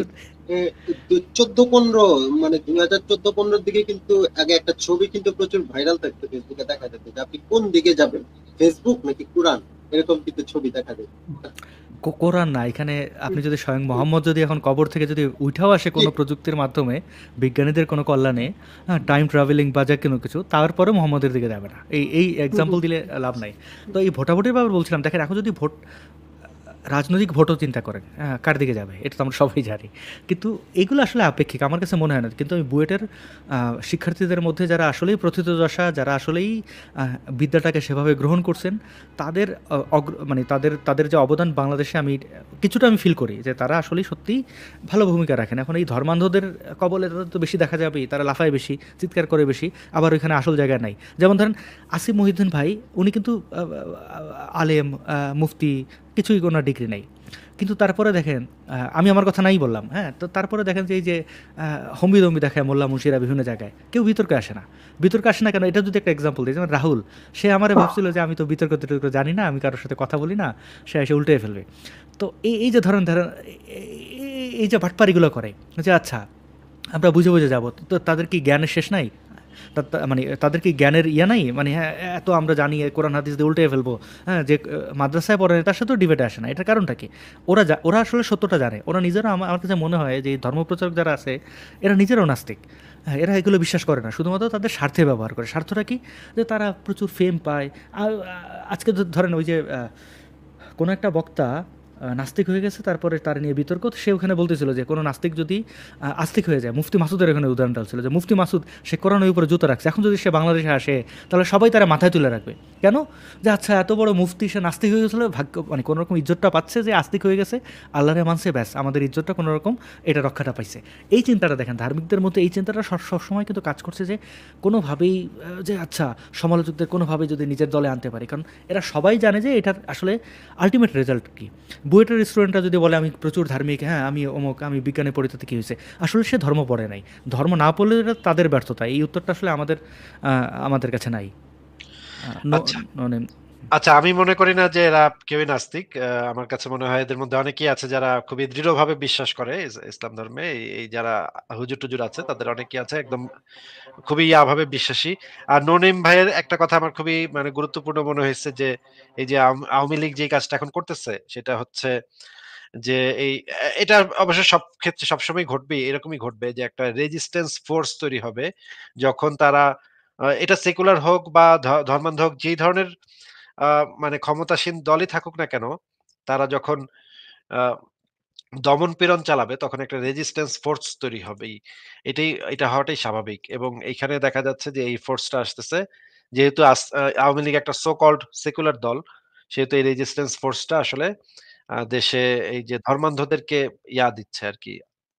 14-15 মানে 2014-15 দিকে কিন্তু আগে একটা ছবি কিন্তু প্রচুর ভাইরাল থাকতো, ফেসবুকে দেখা যেত যে আপনি কোন দিকে যাবেন, ফেসবুক নাকি কোরআন, এরকম কিন্তু ছবি দেখা যেত। কোরআন না, এখানে আপনি যদি স্বয়ং মোহাম্মদ যদি এখন কবর থেকে যদি উঠাও আসে কোনো প্রযুক্তির মাধ্যমে, বিজ্ঞানীদের কোনো কল্যাণে, টাইম ট্রাভেলিং বা যা কোনো কিছু, তারপরে মোহাম্মদের দিকে যাবে না। এই এক্সাম্পল দিলে লাভ নাই। তো এই ভোটাভুটির ব্যাপারে বলছিলাম, দেখেন এখন যদি রাজনৈতিক ভোটও চিন্তা করেন, হ্যাঁ কার দিকে যাবে, এটা তো আমরা সবাই জানি। কিন্তু এগুলো আসলে আপেক্ষিক, আমার কাছে মনে হয় না। কিন্তু আমি বুয়েটের শিক্ষার্থীদের মধ্যে যারা আসলেই প্রথিতযশা, যারা আসলেই বিদ্যাটাকে সেভাবে গ্রহণ করছেন, তাদের মানে তাদের যে অবদান বাংলাদেশে আমি কিছুটা আমি ফিল করি যে তারা আসলেই সত্যিই ভালো ভূমিকা রাখেন। এখন এই ধর্মান্ধদের কবলে তাদের তো বেশি দেখা যাবেই, তারা লাফায় বেশি, চিৎকার করে বেশি, আবার ওইখানে আসল জায়গায় নাই। যেমন ধরেন আসিফ মহিউদ্দিন ভাই, উনি কিন্তু আলেম, মুফতি, কিছুই কোনো ডিগ্রি নেই, কিন্তু তারপরে দেখেন, আমি আমার কথা নাই বললাম, হ্যাঁ, তো তারপরে দেখেন যে এই যে হম্বি দেখায় মোল্লা মুন্সিরা বিভিন্ন জায়গায়, কেউ বিতর্কে আসে না। বিতর্কে আসে না কেন, এটা যদি একটা এক্সাম্পল দিই, যেমন রাহুল, সে আমারে ভাবছিল যে আমি তো বিতর্ক জানি না, আমি কারোর সাথে কথা বলি না, সে এসে উল্টে ফেলবে। তো এই যে ধরেন এই যে বাটপারিগুলো করে, যে আচ্ছা আমরা বুঝে যাবো, তো তাদের কি জ্ঞানের শেষ নাই? মানে তাদের কি জ্ঞানের ইয়ে নাই, মানে হ্যাঁ এত আমরা জানি কোরআন হাদিস দিয়ে উল্টে ফেলবো, হ্যাঁ যে মাদ্রাসায় পড়ে তার সাথেও ডিবেটে আসে না। এটার কারণটা কি? ওরা আসলে সত্যটা জানে, ওরা নিজেরা, আমার কাছে মনে হয় যে ধর্মপ্রচারক যারা আছে এরা নিজেরাও নাস্তিক। হ্যাঁ, এরা এগুলো বিশ্বাস করে না, শুধুমাত্র তাদের স্বার্থে ব্যবহার করে। স্বার্থটা কি? যে তারা প্রচুর ফেম পায়। আজকে ধরেন ওই যে কোনো একটা বক্তা নাস্তিক হয়ে গেছে, তারপরে তার নিয়ে বিতর্ক, সে ওখানে বলতেছিল যে কোনো নাস্তিক যদি আস্তিক হয়ে যায়, মুফতি মাসুদের এখানে উদাহরণ টালছিল যে মুফতি মাসুদ, সে কোরআনের উপরে জুতো রাখছে, এখন যদি সে বাংলাদেশে আসে তাহলে সবাই তারা মাথায় তুলে রাখবে। কেন? যে আচ্ছা এত বড় মুফতি, সে নাস্তিক হয়ে গেছিলো, ভাগ্য মানে কোনোরকম ইজ্জতটা পাচ্ছে যে আস্তিক হয়ে গেছে, আল্লাহরে মানছে, ব্যাস আমাদের ইজ্জতটা কোনোরকম এটা রক্ষাটা পাইছে। এই চিন্তাটা দেখেন ধার্মিকদের মধ্যে, এই চিন্তাটা সবসময় কিন্তু কাজ করছে যে কোনোভাবেই যে আচ্ছা সমালোচকদের কোনোভাবেই যদি নিজের দলে আনতে পারি, কারণ এরা সবাই জানে যে এটার আসলে আলটিমেট রেজাল্ট কী। বুয়েটের স্টুডেন্টরা যদি বলে আমি প্রচুর ধার্মিক, হ্যাঁ আমি অমুক, আমি বিজ্ঞানে পড়িতে কী হয়েছে, আসলে সে ধর্ম পড়ে নাই। ধর্ম না পড়লে এটা তাদের ব্যর্থতা। এই উত্তরটা আসলে আমাদের কাছে নাই। আচ্ছা, আমি মনে করি না যে এরা কেউই নাস্তিক। আমার কাছে মনে হয় এদের মধ্যে অনেকেই আছে যারা খুবই দৃঢ়ভাবে বিশ্বাস করে ইসলাম ধর্মে। এই যারা হুজুর-টুজুর আছে তাদের অনেকেই আছে একদম খুবই ভাবে বিশ্বাসী। আর ননিম ভাইয়ের একটা কথা আমার খুবই মানে গুরুত্বপূর্ণ মনে হয়েছে যে এই যে আওয়ামী লীগ যে কাজটা এখন করতেছে সেটা হচ্ছে যে এটা অবশ্য সব ক্ষেত্রে সবসময় ঘটবে, এরকমই ঘটবে যে একটা রেজিস্ট্যান্স ফোর্স তৈরি হবে যখন তারা এটা সেকুলার হোক বা ধর্মান্ধ হোক, যেই ধরনের মানে ক্ষমতাসীন দলই থাকুক না কেন, তারা যখন আ দমন-পীড়ন চালাবে তখন একটা রেজিস্ট্যান্স ফোর্স তৈরি হবেই। এটা হওয়াটাই স্বাভাবিক। এবং এইখানে দেখা যাচ্ছে যে এই ফোর্সটা আসতেছে। যেহেতু আওয়ামী লীগ একটা সো কল্ড সেকুলার দল, সেহেতু এই রেজিস্ট্যান্স ফোর্সটা আসলে দেশে এই যে ধর্মান্ধদেরকে দিচ্ছে আরকি,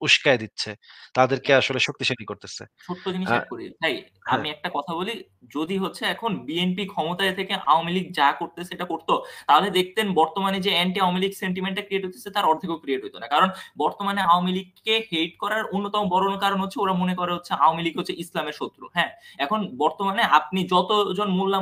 উস্কায় দিচ্ছে, তাদেরকে আসলে শক্তিশালী করতেছে। ছোট্ট জিনিস আ অ্যাড করি। ভাই হ্যাঁ, আমি একটা কথা বলি, যদি হচ্ছে এখন বিএনপি ক্ষমতায় থেকে আওয়ামী লীগ যা করতেছে এটা করতো, তাহলে দেখতেন বর্তমানে যে অ্যান্টি আওয়ামী লীগ সেন্টিমেন্টটা ক্রিয়েট হতেছে তার অর্ধেকও ক্রিয়েট হইতো না। কারণ বর্তমানে আওয়ামী লীগকে হেট করার অন্যতম বড় কারণ হচ্ছে ওরা মনে করে হচ্ছে আওয়ামী লীগ হচ্ছে ইসলামের শত্রু। হ্যাঁ, এখন বর্তমানে আপনি যতজন মোল্লা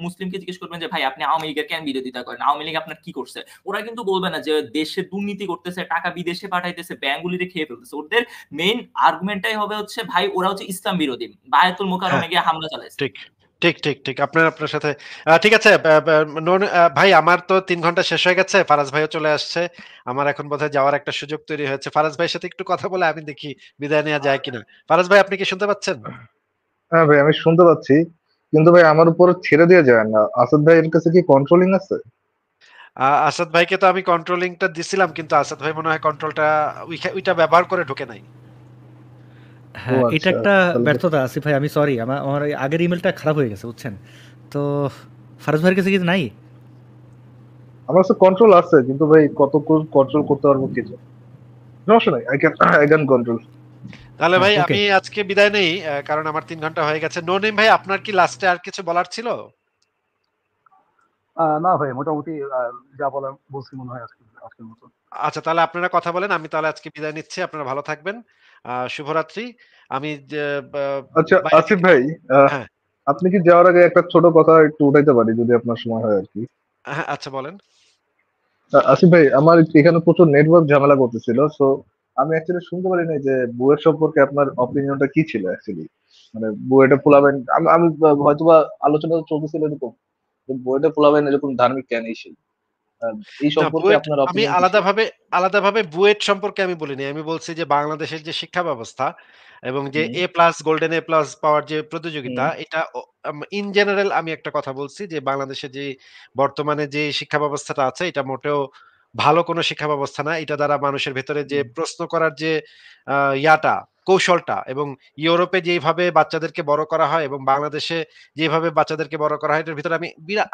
মুসলিমকে জিজ্ঞেস করবেন যে ভাই আপনি আওয়ামী লীগের কেন বিরোধিতা করেন, আওয়ামী লীগ আপনার কি করছে, ওরা কিন্তু বলবে না যে দেশে দুর্নীতি করতেছে, টাকা বিদেশে পাঠাইতেছে, ব্যাংকগুলিতে খেয়ে ফেলতেছে। ওদের মেইন আর্গুমেন্টটাই হবে হচ্ছে ভাই ওরা হচ্ছে ইসলাম বিরোধী, বায়াতুল হ্যাঁ, মোকাররমে গিয়ে হামলা চালাইছে। ঠিক, ঠিক। আপনার সাথে ঠিক আছে। ভাই আমার তো ৩ ঘন্টা শেষ হয়ে গেছে। ফারাজ ভাইও চলে আসছে। আমার এখন বোধহয় যাওয়ার একটা সুযোগ তৈরি হয়েছে। ফারাজ ভাইয়ের সাথে একটু কথা বলে আমি দেখি বিদায় নেওয়া যায় কিনা। ফারাজ ভাই আপনি কি শুনতে পাচ্ছেন? হ্যাঁ ভাই, আমি শুনতে পাচ্ছি, কিন্তু ভাই আমার উপর ছেড়ে দিয়ে যায় না। আসাদ ভাইয়ের কাছে কি কন্ট্রোলিং আছে? আসাদ ভাইকে তো আমি কন্ট্রোলিংটা দিছিলাম, কিন্তু আসাদ ভাই মনে হয় কন্ট্রোলটা ওইটা ব্যবহার করে ঢোকে নাই। ও হ্যাঁ, এটা আচ্ছা, একটা তাহলে ব্যর্থতা আসিফ ভাই, আমি সরি, আমার ওই আগের ইমেলটা খারাপ হয়ে গেছে বুঝছেন। তো ফারাজ ভাইয়ের কাছে কিছু নাই। আমার কাছে কন্ট্রোল আছে, কিন্তু ভাই কতক্ষণ কন্ট্রোল করতে পারবো কিছু সমস্যা নাই। I can control. তাহলে হ্যাঁ, ভাই ওকে। আমি আজকে বিদায় নেই, কারণ আমার ৩ ঘন্টা হয়ে গেছে। নো নেম ভাই, আপনার কি লাস্টে আর কিছু বলার ছিল? না ভাই, মোটামুটি যা বলার বলছি মনে হয় আজকের মতো। আচ্ছা, তাহলে আপনারা কথা বলেন। আমি তাহলে আজকে বিদায় নিচ্ছি। আপনারা ভালো থাকবেন। শুভরাত্রি। আমি যে আচ্ছা বাইরে আসিফ থেকে ভাই, হ্যাঁ, আপনি কি যাওয়ার আগে একটা ছোট কথা একটু উঠাইতে পারি যদি আপনার সময় হয় আর কি? হ্যাঁ, আচ্ছা বলেন। আসিফ ভাই, আমার এখানে প্রচুর নেটওয়ার্ক ঝামেলা করতেছিল, সো আমি অ্যাকচুয়ালি শুনতে পারি নাই যে বুয়েট সম্পর্কে আপনার অপিনিয়নটা কি ছিল অ্যাকচুয়ালি। মানে বুয়েটে পোলাবেন, আমি হয়তোবা আলোচনা চলতেছিল এরকম যে বুয়েটে পোলাবেন এরকম ধার্মিক কেন এই না, সম্পর্কে বুয়েট আপনার আমি অপিনিয়ন কি ছিল? আলাদাভাবে বুয়েট সম্পর্কে আমি বলিনি। আমি বলছি যে বাংলাদেশের যে শিক্ষা ব্যবস্থা এবং যে হুম, গোল্ডেন এ প্লাস পাওয়ার যে প্রতিযোগিতা, হুম, এটা ইন জেনারেল আমি একটা কথা বলছি যে বাংলাদেশে যে বর্তমানে যে শিক্ষা ব্যবস্থাটা আছে এটা মোটেও ভালো কোনো শিক্ষা ব্যবস্থা না। এটা দ্বারা মানুষের ভেতরে যে হুম, প্রশ্ন করার যে ইয়াটা, কৌশলটা, এবং ইউরোপে যেভাবে বাচ্চাদেরকে বড় করা হয় এবং বাংলাদেশে যেভাবে বাচ্চাদেরকে বড় করা হয়, এটার ভিতরে আমি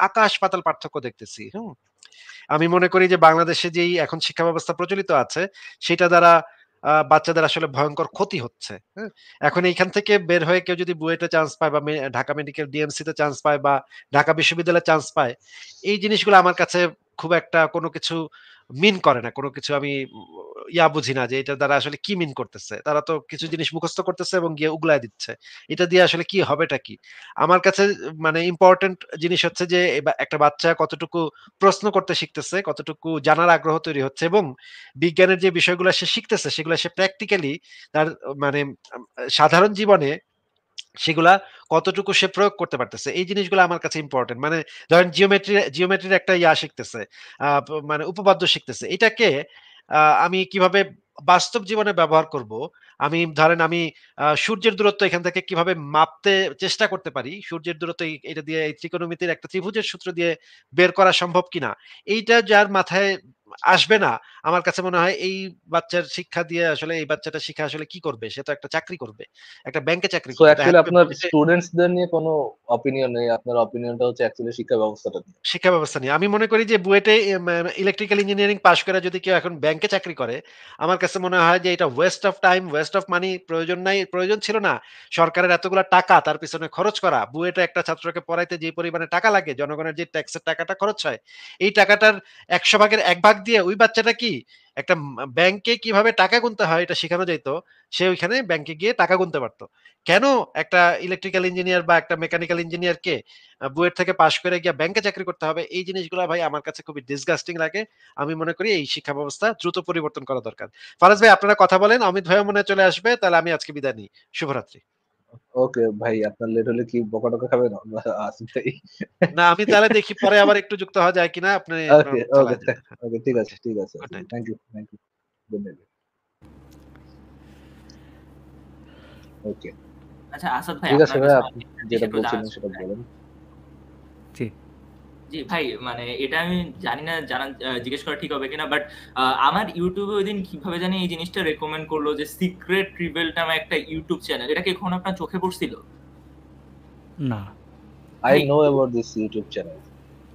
আকাশ পাতাল পার্থক্য দেখতেছি। হুম? আমি মনে করি যে বাংলাদেশে যেই এখন শিক্ষা ব্যবস্থা প্রচলিত আছে সেটা দ্বারা বাচ্চাদের আসলে ভয়ঙ্কর ক্ষতি হচ্ছে। হ্যাঁ? এখন এইখান থেকে বের হয়ে কেউ যদি বুয়েটে চান্স পায় বা ঢাকা মেডিকেল ডিএমসি তে চান্স পায় বা ঢাকা বিশ্ববিদ্যালয়ে চান্স পায়, এই জিনিসগুলো আমার কাছে খুব একটা কোনো কিছু মিন করে না। কোনো কিছু আমি বুঝি না যে এটার দ্বারা আসলে কি মিন করতেছে। তারা তো কিছু জিনিস মুখস্থ করতেছে এবং গিয়ে উগলায় দিচ্ছে। এটা দিয়ে আসলে কি হবেটা কি? আমার কাছে মানে ইম্পোর্টেন্ট জিনিস হচ্ছে যে একটা বাচ্চা কতটুকু প্রশ্ন করতে শিখতেছে, কতটুকু জানার আগ্রহ তৈরি হচ্ছে এবং বিজ্ঞানের যে বিষয়গুলো সে শিখতেছে সেগুলো সে প্র্যাকটিক্যালি তার মানে সাধারণ জীবনে সেগুলা কতটুকু সে প্রয়োগ করতে পারতেছে। এই জিনিসগুলো আমার কাছে ইম্পোর্টেন্ট। মানে ধরেন জিওমেট্রির একটা শিখতেছে। মানে উপপাদ্য শিখতেছে। এটাকে আমি কিভাবে বাস্তব জীবনে ব্যবহার করব? আমি সূর্যের দূরত্ব এখান থেকে কিভাবে মাপতে চেষ্টা করতে পারি? সূর্যের দূরত্ব এটা দিয়ে এই ত্রিকোণমিতির একটা ত্রিভুজের সূত্র দিয়ে বের করা সম্ভব কিনা? এইটা যার মাথায় আসবে না, আমার কাছে মনে হয় এই বাচ্চার শিক্ষা দিয়ে আসলে এই বাচ্চাটা শিখে আসলে কি করবে? সে তো একটা চাকরি করবে। একটা ব্যাংকে চাকরি সো করবে। দেখা অ্যাকচুয়ালি যাবে আপনার বুয়েটে স্টুডেন্টসদের নিয়ে কোনো অপিনিয়ন নেই, আপনার অপিনিয়নটা হচ্ছে অ্যাকচুয়ালি শিক্ষা ব্যবস্থাটা নিয়ে। শিক্ষা ব্যবস্থা নিয়ে। আমি মনে করি যে বুয়েটে ইলেকট্রিক্যাল ইঞ্জিনিয়ারিং পাশ করে যদি কেউ এখন ব্যাংকে চাকরি করে, আমার কাছে মনে হয় যে এটা West of time, West of money, প্রয়োজন নাই, প্রয়োজন ছিল না। সরকারের এতগুলা টাকা তার পিছনে খরচ করা। বুয়েটে একটা ছাত্রকে পড়াইতে যে পরিমাণে টাকা লাগে, জনগণের যে ট্যাক্সের টাকাটা খরচ হয়, এই টাকাটার ১০০ ভাগের ১ ভাগ দিয়ে ওই বাচ্চাটা কি একটা ব্যাংকে কিভাবে টাকা গুনতে হয় এটা শিখানো যাইত। সে ওইখানে ব্যাংকে গিয়ে টাকা গুনতে পারত। কেন একটা ইলেকট্রিক্যাল ইঞ্জিনিয়ার বা একটা মেকানিক্যাল ইঞ্জিনিয়ারকে বুয়েট থেকে পাশ করে গিয়ে ব্যাংকে চাকরি করতে হবে? এই জিনিসগুলা ভাই আমার কাছে খুবই ডিসগাস্টিং লাগে। আমি মনে করি এই শিক্ষা ব্যবস্থা দ্রুত পরিবর্তন করা দরকার। ফারাজ ভাই আপনারা কথা বলেন। অমিত ভাইও মনে হয় চলে আসবে। তাহলে আমি আজকে বিদায় নিই। শুভরাত্রি। ওকে ভাই, আপনার লেট হলে কি বকা-টকা খাবেন আসিফ ভাই? না, আমি তাহলে দেখি পরে আবার একটু যুক্ত হওয়া যায় কিনা। আপনি আপনার ওকে, ওকে, চালায় যান। হ্যাঁ, ওকে, ঠিক আছে, ওকে। ঠিক আছে। Good night. Thank you, thank you. Good night. Okay, আচ্ছা আসাদ ভাই, ঠিক আছে আপনার ভাই, কাছে আপনি একটা জিনিস যেটা একটু জানার বলছিলেন ছিল। সেটা হ্যাঁ। বলেন। জি। জি ভাই, মানে এটা আমি জানি না জিজ্ঞেস করা ঠিক হবে কিনা, বাট আমার ইউটিউবে ওই দিন কিভাবে জানি এই জিনিসটা রেকমেন্ড করলো যে সিক্রেট রিভেল নামে একটা ইউটিউব চ্যানেল। এটা কি কখনো আপনার চোখে পড়ছিল? না। I ভাই know about this YouTube channel.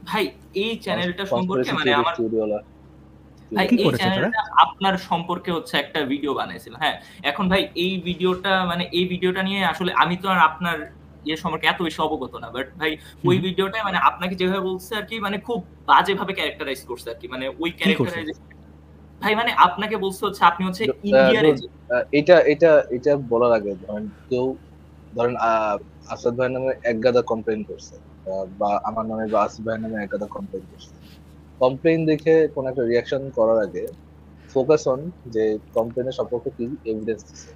ভাই এই চ্যানেলটা সম্পর্কে মানে আমার Conspiracy ভাই কি এই করেছে তারা? চ্যানেলটা আপনার সম্পর্কে হচ্ছে একটা ভিডিও বানাইছিল। হ্যাঁ, এখন ভাই এই ভিডিওটা নিয়ে আসলে আমি তো আর আপনার ইয়ে সম্পর্কে এত বেশি অবগত না, বাট ভাই ওই ভিডিওটায় মানে আপনাকে যেভাবে বলছে আর কি, মানে খুব বাজেভাবে ক্যারেক্টারাইজ করছে আর কি, মানে ওই কি করছে? ক্যারেক্টারাইজেশন ভাই, মানে আপনাকে বলছে হচ্ছে আপনি হচ্ছে Dude, ইন্ডিয়ার dude, এটা বলার আগে ধরেন আসাদ ভাই নামে এক গাদা কমপ্লেন করছে, বা আমার নামে বা আসিফ ভাইয়ের নামে এক গাদা কমপ্লেন করছে। কমপ্লেন দেখে কোন একটা রিয়াকশন করার আগে ফোকাস অন যে কমপ্লেনের সম্পর্কে কি এভিডেন্স দিছে।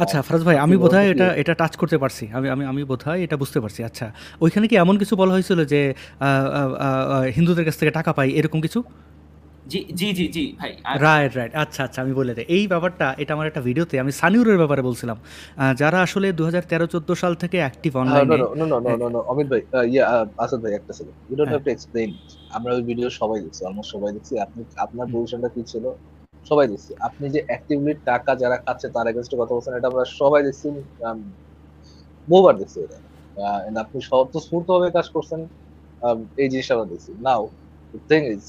আচ্ছা ফারাজ ভাই, আমি আপনি বোধহয় বলতে কি- এটা টাচ করতে পারছি। আমি বোধহয় এটা বুঝতে পারছি। আচ্ছা, ওইখানে কি এমন কিছু বলা হয়েছিল যে হিন্দুদের কাছ থেকে টাকা পাই এরকম কিছু? জি জি জি জি ভাই, রাইট রাইট, আচ্ছা আচ্ছা, আমি বলে দেয় এই ব্যাপারটা। এটা আমার একটা ভিডিওতে আমি সানিউরের ব্যাপারে বলছিলাম, যারা আসলে 2013-14 সাল থেকে অ্যাক্টিভ অনলাইনে। No, অমিত ভাই, আসাদ ভাই একটা second, you don't have to explain. আমরা ওই ভিডিও সবাই দেখছি, অলমোস্ট সবাই দেখছি। আপনার পজিশনটা কি ছিল সবাই দেখছি। আপনি যে অ্যাক্টিভলি টাকা যারা খাচ্ছে তার এগেইনস্টে কথা বলছেন, এটা আমরা সবাই দেখছি, বহুবার দেখছি এটা। and আপনি স্বতঃস্ফূর্তভাবে কাজ করছেন, এই জিনিসটা আমরা দেখছি। নাও থিং ইজ,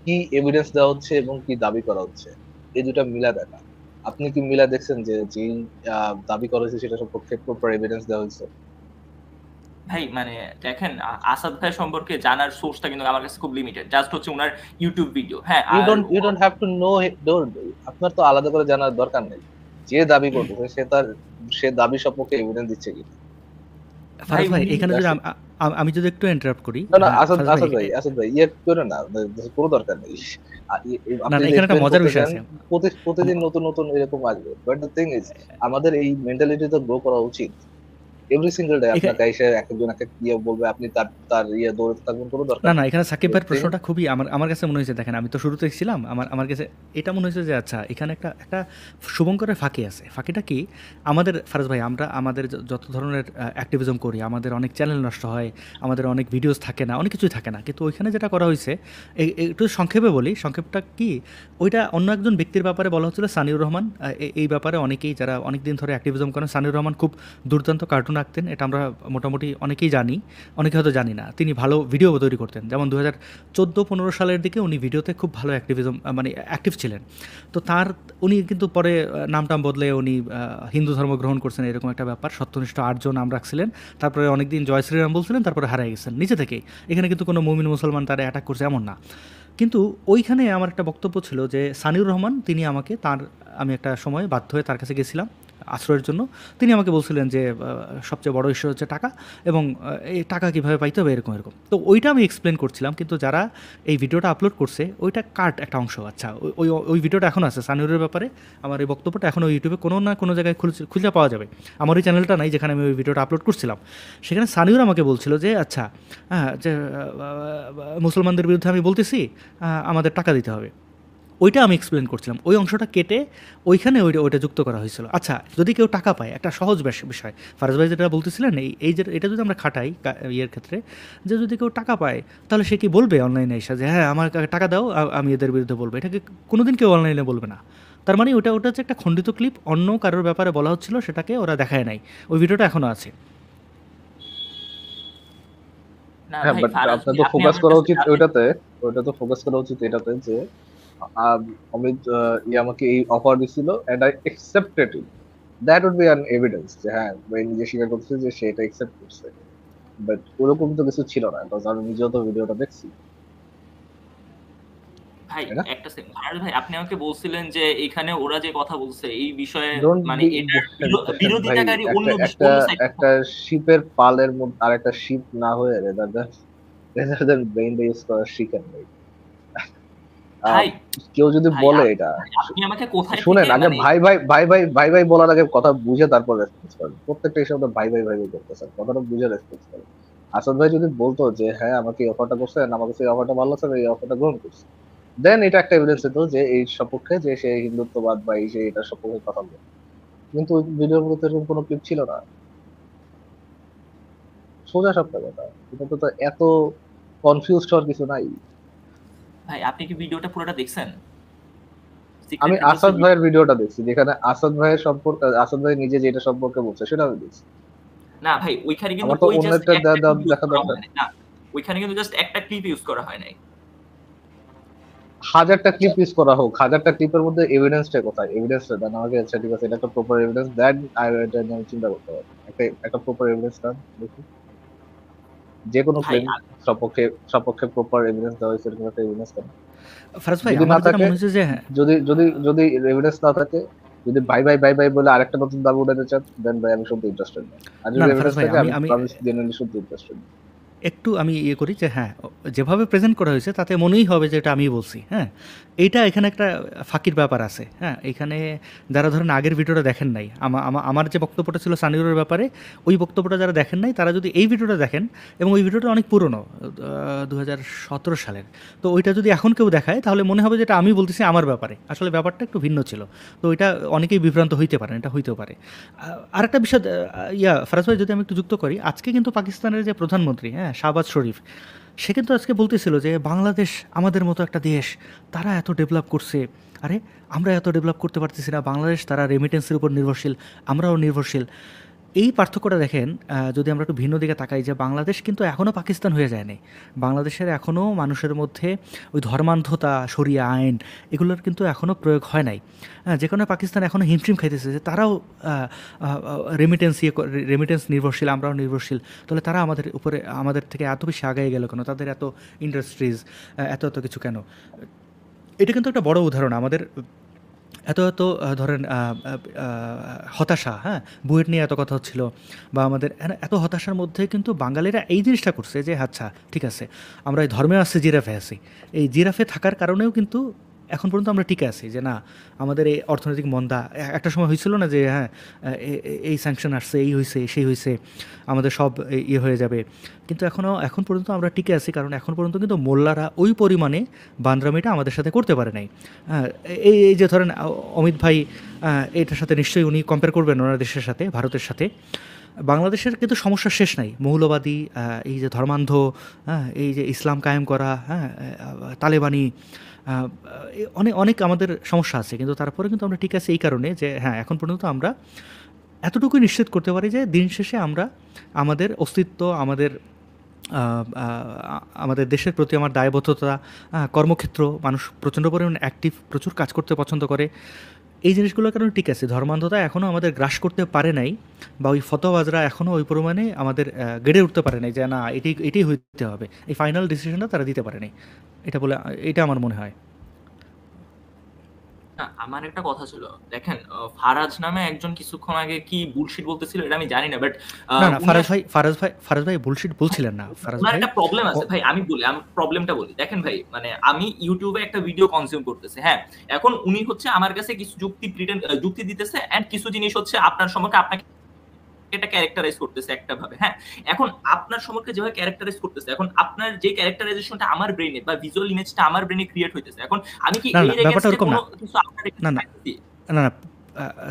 কি এভিডেন্স দেওয়া হচ্ছে এবং কি দাবি করা হচ্ছে, এই দুটা মিলা দেখা। আপনি কি মিলা দেখছেন যে যেই দাবি করা হয়েছে সেটা সম্পর্কে প্রপার এভিডেন্স দেওয়া হয়েছে? ভাই মানে দেখেন, আসাদ ভাই সম্পর্কে জানার সোর্সটা কিন্তু আমার কাছে খুব লিমিটেড, জাস্ট হচ্ছে ওনার ইউটিউব ভিডিও। হ্যাঁ, you don't have to know, আপনার তো আলাদা করে জানার দরকার নেই। যে দাবি করতেছে সে দাবি সম্পর্কে এভিডেন্স দিচ্ছে কি। ফারাজ ভাই, উনি এখানে যদি আমি যদি একটু ইন্টারাপ্ট করি। না, ফারাজ আসাদ ভাই ইয়ে করে না, কোনো দরকার নেই। না, এখানে একটা মজার বিষয় আছে। প্রতিদিন নতুন এরকম আসবে, বাট দ্য থিং ইজ আমাদের এই মেন্টালিটি তো গ্রো করা উচিত। এভরি সিঙ্গেল ডে আপনাকে এসে একজন এক ইয়ে বলবে, আপনি তার ইয়ে দৌড়ে থাকবেন, কোনো দরকার না, এখানে সাকিব ভাইয়ের প্রশ্নটা খুবই আমার কাছে মনে হয়েছে। দেখেন, আমি তো শুরুতে ছিলাম, আমার কাছে এটা মনে হয়েছে যে আচ্ছা, এখানে একটা শুভঙ্করের ফাঁকি আছে। ফাঁকিটা কি? আমাদের ফারাজ ভাই, আমরা আমাদের যত ধরনের অ্যাক্টিভিজম করি, আমাদের অনেক চ্যানেল নষ্ট হয়, আমাদের অনেক ভিডিওস থাকে না, অনেক কিছুই থাকে না। কিন্তু ওইখানে যেটা করা হয়েছে, একটু সংক্ষেপে বলি। সংক্ষেপটা কি, ওইটা অন্য একজন ব্যক্তির ব্যাপারে বলা হচ্ছিল, সানিউর রহমান। এই ব্যাপারে অনেকেই যারা অনেক দিন ধরে অ্যাক্টিভিজম করেন, সানিউর রহমান খুব দুর্দান্ত কার্টুন আঁকতেন, এটা আমরা মোটামুটি অনেকেই জানি, অনেকে হয়তো জানি না। তিনি ভালো ভিডিও তৈরি করতেন, যেমন 2014-15 সালের দিকে উনি ভিডিওতে খুব ভালো মানে অ্যাক্টিভ ছিলেন। তো উনি কিন্তু পরে নামটাম বদলে উনি হিন্দু ধর্ম গ্রহণ করছেন, এরকম একটা ব্যাপার। সত্যনিষ্ঠ 8 নাম রাখছিলেন, তারপরে অনেকদিন জয় শ্রীরাম বলছিলেন, তারপরে হারিয়ে গেছেন নিচে থেকেই। এখানে কিন্তু কোনো মুমিন মুসলমান তারা অ্যাটাক করছে এমন না। কিন্তু ওইখানে আমার একটা বক্তব্য ছিল যে সানিউর রহমান, তিনি আমাকে আমি একটা সময় বাধ্য হয়ে তার কাছে গেছিলাম আশ্রয়ের জন্য। তিনি আমাকে বলছিলেন যে সবচেয়ে বড় ইস্যু হচ্ছে টাকা, এবং এই টাকা কীভাবে পাইতে হবে এরকম। তো ওইটা আমি এক্সপ্লেন করছিলাম, কিন্তু যারা এই ভিডিওটা আপলোড করছে ওইটা কাট একটা অংশ। আচ্ছা, ওই ভিডিওটা এখন আছে সানিউরের ব্যাপারে, আমার এই বক্তব্যটা এখন ইউটিউবে কোনো না কোনো জায়গায় খুঁজে পাওয়া যাবে। আমার ওই চ্যানেলটা নাই যেখানে আমি ওই ভিডিওটা আপলোড করছিলাম। সেখানে সানিউর আমাকে বলছিল যে আচ্ছা, যে মুসলমানদের বিরুদ্ধে আমি বলতেছি, আমাদের টাকা দিতে হবে। ওইটা আমি এক্সপ্লেন করছিলাম, ওই অংশটা কেটে ওইখানে ওইটা যুক্ত করা হয়েছিল। আচ্ছা, যদি কেউ টাকা পায়, একটা সহজ বিষয় ফারাজ ভাই যেটা বলতেছিলেন, এই যে এটা যদি আমরা খাটাই ইয়ের ক্ষেত্রে, যে যদি কেউ টাকা পায় তাহলে সে কি বলবে অনলাইনে এসে যে হ্যাঁ আমার টাকা দাও, আমি এদের বিরুদ্ধে বলবো? এটাকে কোনোদিন কেউ অনলাইনে বলবে না। তার মানে ওটা হচ্ছে একটা খণ্ডিত ক্লিপ, অন্য কারোর ব্যাপারে বলা হচ্ছিল, সেটাকে ওরা দেখায় নাই। ওই ভিডিওটা এখনও আছে। হ্যাঁ, বাট আপনার তো ফোকাস করা উচিত এটাতে যে অমিত আমাকে এই অফার দিছিল and I accepted it. That would be an evidence যে হ্যাঁ ভাই নিজে স্বীকার করছে যে সে এটা অ্যাকসেপ্ট করছে। বাট ওরকম তো কিছু ছিল না, কারণ আমি নিজেও তো ভিডিওটা দেখছি। ভাই একটা সেকেন্ড, ভাই আপনি আমাকে বলছিলেন যে এখানে ওরা যে কথা বলছে এই বিষয়ে, মানে এটার বিরোধিতাকারী অন্য একটা শিপের পালের মধ্যে আর একটা শিপ না হয়ে ব্রেইন ইউজ করার শিখেন ভাই। কেউ যদি বলে এটা, আপনি আমাকে কোথায় শুনেন আগে, ভাই বলার আগে কথা বুঝে তারপর রেসপন্স করেন। প্রত্যেকটা হিসাবে তো ভাই করতেছেন, কথাটা বুঝে রেসপন্স করেন। আসাদ ভাই যদি বলতো যে হ্যাঁ আমাকে এই অফারটা করছে, আমাকে সেই অফারটা ভালো লাগছে, এই অফারটা গ্রহণ করছে, দেন এটা একটা এভিডেন্স হতো যে এই সপক্ষে যে সে হিন্দুত্ববাদ বা এই যে এটা সপক্ষে কথা বলে। কিন্তু ভিডিওর মধ্যে এরকম কোনো ক্লিপ ছিল না। সোজা সবটা কথা, এটা তো এত কনফিউজড হওয়ার কিছু নাই। ভাই আপনি কি ভিডিওটা পুরোটা দেখছেন? আমি আসাদ ভাইয়ের ভিডিওটা দেখছি, যেখানে আসাদ ভাইয়ের সম্পর্কে, আসাদ ভাই নিজে যেটা সম্পর্কে বলছে সেটা আমি দেখছি। না ভাই, ওইখানে কিন্তু ওইখানে কিন্তু জাস্ট একটা ক্লিপ ইউজ করা হয় নাই। 1000টা ক্লিপ ইউজ করা হোক, 1000টা ক্লিপের মধ্যে এভিডেন্সটা কোথায়? এভিডেন্সটা দেন আমাকে। আচ্ছা ঠিক আছে, এটা একটা প্রপার এভিডেন্স দেন, এটা নিয়ে আমি চিন্তা করতে পারি। একটা প্রপার এভিডেন্স দেন দেখি, যে কোনো ভাই ক্লেম সপক্ষে প্রপার এভিডেন্স দেওয়া হয়েছে এরকম একটা এভিডেন্স দেন। ফারাজ ভাই যদি না আমার যেটা থাকে, মনে হচ্ছে যে হ্যাঁ, যদি এভিডেন্স না থাকে, যদি ভাই বলে আরেকটা নতুন দাবি উঠাতে চান, দেন ভাই আমি শুনতে ইন্টারেস্টেড না। আর না যদি না ফারাজ এভিডেন্স ভাই থাকে, আমি আমি প্রমিস জেনুইনলি শুনতে ইন্টারেস্টেড। একটু আমি ইয়ে করি যে হ্যাঁ, যেভাবে প্রেজেন্ট করা হয়েছে তাতে মনেই হবে যে এটা আমিই বলছি। হ্যাঁ, এইটা এখানে একটা ফাঁকির ব্যাপার আছে। হ্যাঁ, এখানে যারা ধরেন আগের ভিডিওটা দেখেন নাই, আমার যে বক্তব্যটা ছিল সানিউরের ব্যাপারে, ওই বক্তব্যটা যারা দেখেন নাই তারা যদি এই ভিডিওটা দেখেন, এবং ওই ভিডিওটা অনেক পুরনো, 2017 সালের, তো ওইটা যদি এখন কেউ দেখায় তাহলে মনে হবে যে এটা আমি বলতেছি আমার ব্যাপারে। আসলে ব্যাপারটা একটু ভিন্ন ছিল। তো ওইটা অনেকেই বিভ্রান্ত হইতে পারেন, এটা হইতেও পারে। আরেকটা বিষয়, ফারাজ ভাই যদি আমি একটু যুক্ত করি, আজকে কিন্তু পাকিস্তানের যে প্রধানমন্ত্রী, হ্যাঁ, শাহবাজ শরীফ, সে কিন্তু আজকে বলতেছিল যে বাংলাদেশ আমাদের মতো একটা দেশ, তারা এত ডেভেলপ করছে, আরে আমরা এত ডেভেলপ করতে পারতেছি না, বাংলাদেশ তারা রেমিটেন্সের উপর নির্ভরশীল, আমরাও নির্ভরশীল। এই পার্থক্যটা দেখেন, যদি আমরা একটু ভিন্ন দিকে তাকাই, যে বাংলাদেশ কিন্তু এখনও পাকিস্তান হয়ে যায়নি। বাংলাদেশের এখনও মানুষের মধ্যে ওই ধর্মান্ধতা, শরিয়া আইন, এগুলোর কিন্তু এখনও প্রয়োগ হয় নাই। যে কারণে পাকিস্তান এখনও হিমশিম খাইতেছে যে তারাও রেমিটেন্স নির্ভরশীল, আমরাও নির্ভরশীল, তাহলে তারা আমাদের থেকে এত বেশি আগায় গেল কেন, তাদের এত ইন্ডাস্ট্রিজ, এত কিছু কেন? এটা কিন্তু একটা বড় উদাহরণ আমাদের এত ধরেন হতাশা, হ্যাঁ, বুয়েট নিয়ে এত কথা হচ্ছিল, বা আমাদের এত হতাশার মধ্যে কিন্তু বাঙালিরা এই জিনিসটা করছে যে আচ্ছা ঠিক আছে, আমরা এই ধর্মে আসছি, জিরাফে আছি, এই জিরাফে থাকার কারণেও কিন্তু এখন পর্যন্ত আমরা টিকে আছি। যে না, আমাদের এই অর্থনৈতিক মন্দা একটা সময় হয়েছিল না, যে হ্যাঁ এই স্যাংশন আসছে, এই হয়েছে, সেই হয়েছে, আমাদের সব ইয়ে হয়ে যাবে, কিন্তু এখন পর্যন্ত আমরা টিকে আছি, কারণ এখন পর্যন্ত কিন্তু মোল্লারা ওই পরিমাণে বান্দরামিটা আমাদের সাথে করতে পারে নাই। এই যে ধরেন অমিত ভাই, এটার সাথে নিশ্চয়ই উনি কম্পেয়ার করবেন ওনার দেশের সাথে, ভারতের সাথে। বাংলাদেশের কিন্তু সমস্যা শেষ নাই, মৌলবাদী, এই যে ধর্মান্ধ, হ্যাঁ, এই যে ইসলাম কায়েম করা, হ্যাঁ, তালেবানি, অনেক আমাদের সমস্যা আছে, কিন্তু তারপরে কিন্তু আমরা ঠিক আছে এই কারণে যে হ্যাঁ, এখন পর্যন্ত আমরা এতটুকুই নিশ্চিত করতে পারি যে দিন শেষে আমরা আমাদের অস্তিত্ব, আমাদের দেশের প্রতি আমার দায়বদ্ধতা, কর্মক্ষেত্র, মানুষ প্রচণ্ড পরিমাণে অ্যাক্টিভ, প্রচুর কাজ করতে পছন্দ করে, এই জিনিসগুলোর কারণে ঠিক আছে। ধর্মান্ধতা এখনও আমাদের গ্রাস করতে পারে নাই, বা ওই ফতোয়াজরা এখনও ওই পরিমাণে আমাদের গেড়ে উঠতে পারে নাই যে না এটাই হইতে হবে, এই ফাইনাল ডিসিশনটা তারা দিতে পারে নাই। এটা আমার মনে হয়। আমার একটা কথা ছিল, দেখেন ফারাজ নামে একজন কিছুক্ষণ আগে কি বুলশিট বলতেছিল এটা আমি জানি না, বাট না ফারাজ ভাই বুলশিট বলছিলেন না। ফারাজ ভাই একটা প্রবলেম আছে ভাই, আমি প্রবলেমটা বলি। দেখেন ভাই, মানে আমি ইউটিউবে একটা ভিডিও কনজিউম করতেছি, হ্যাঁ, এখন উনি হচ্ছে আমার কাছে কিছু যুক্তি দিতেছে, এন্ড কিছু জিনিস হচ্ছে আপনার সম্পর্কে আপনাকে এটা ক্যারেক্টারাইজ করতেছে একটা ভাবে, হ্যাঁ। এখন আপনার সম্পর্কে যেভাবে ক্যারেক্টারাইজ করতেছে, এখন আপনার যে ক্যারেক্টারাইজেশনটা আমার ব্রেইনে বা ভিজুয়াল ইমেজটা আমার ব্রেইনে ক্রিয়েট হইতেছে, এখন আমি কি এই রেগেন্সে কোনো কিছু আপনার না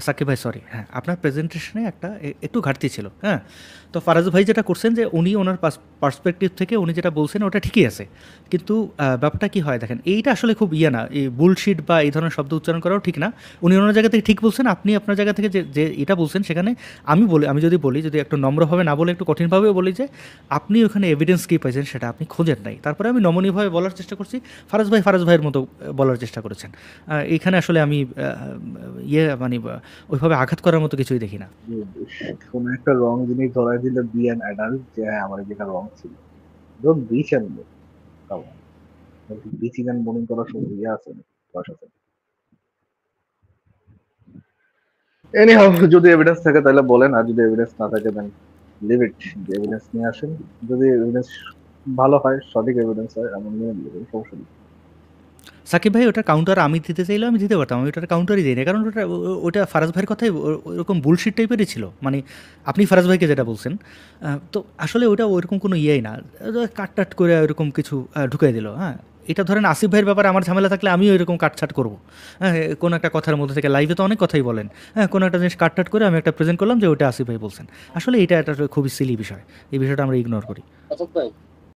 সাকিব ভাই সরি, হ্যাঁ, আপনার প্রেজেন্টেশনে একটু ঘাটতি ছিল। হ্যাঁ, তো ফারাজ ভাই যেটা করছেন যে উনি ওনার পার্সপেক্টিভ থেকে উনি যেটা বলছেন ওটা ঠিকই আছে, কিন্তু ব্যাপারটা কি হয় দেখেন, এইটা আসলে খুব না, এই বুলশিট বা এই ধরনের শব্দ উচ্চারণ করাও ঠিক না। উনি ওনার জায়গা থেকে ঠিক বলছেন, আপনি আপনার জায়গা থেকে যে এটা বলছেন সেখানে আমি যদি একটু নম্রভাবে না বলে একটু কঠিনভাবে বলি যে আপনি ওখানে এভিডেন্স কী পাইছেন সেটা আপনি খোঁজেন নাই, তারপরে আমি নমনীয়ভাবে বলার চেষ্টা করছি, ফারাজ ভাইয়ের মতো বলার চেষ্টা করেছেন। এইখানে আসলে আমি ওইভাবে আঘাত করার মতো কিছুই দেখি না। কোনো একটা রং জিনিস ধরাই দিলে বি অ্যান অ্যাডাল্ট, যে হ্যাঁ আমার যেটা রং ছিল, don't be channel bitching and boning করার সময় আছে এনিহাউ। যদি এভিডেন্স থাকে তাহলে বলেন, আর যদি এভিডেন্স না থাকে দেন লিভ ইট, এভিডেন্স নিয়ে আসেন। যদি এভিডেন্স ভালো হয়, সঠিক এভিডেন্স হয়, এমন নিয়ে নেবেন, সমস্যা নেই। সাকিব ভাই ওটা কাউন্টার আমি দিতে চাইলেও আমি দিতে পারতাম, আমি ওটার কাউন্টারই দিই না, কারণ ওটা ফারাজ ভাইয়ের কথাই ওরকম বুলশিট টাইপেরই ছিল। মানে আপনি ফারাজ ভাইকে যেটা বলছেন, তো আসলে ওটা ওইরকম কোনো ইয়েই না, কাট করে ওইরকম কিছু ঢুকাই দিল। হ্যাঁ, এটা ধরেন আসিফ ভাইয়ের ব্যাপারে আমার ঝামেলা থাকলে আমিও এরকম কাটছাট করবো। হ্যাঁ, কোনো একটা কথার মধ্যে থেকে, লাইভে তো অনেক কথাই বলেন, হ্যাঁ, কোনো একটা জিনিস কাটটাট করে আমি একটা প্রেজেন্ট করলাম যে ওটা আসিফ ভাই বলছেন, আসলে এটা একটা খুবই সিলি বিষয়, এই বিষয়টা আমরা ইগনোর করি। আচ্ছা ভাই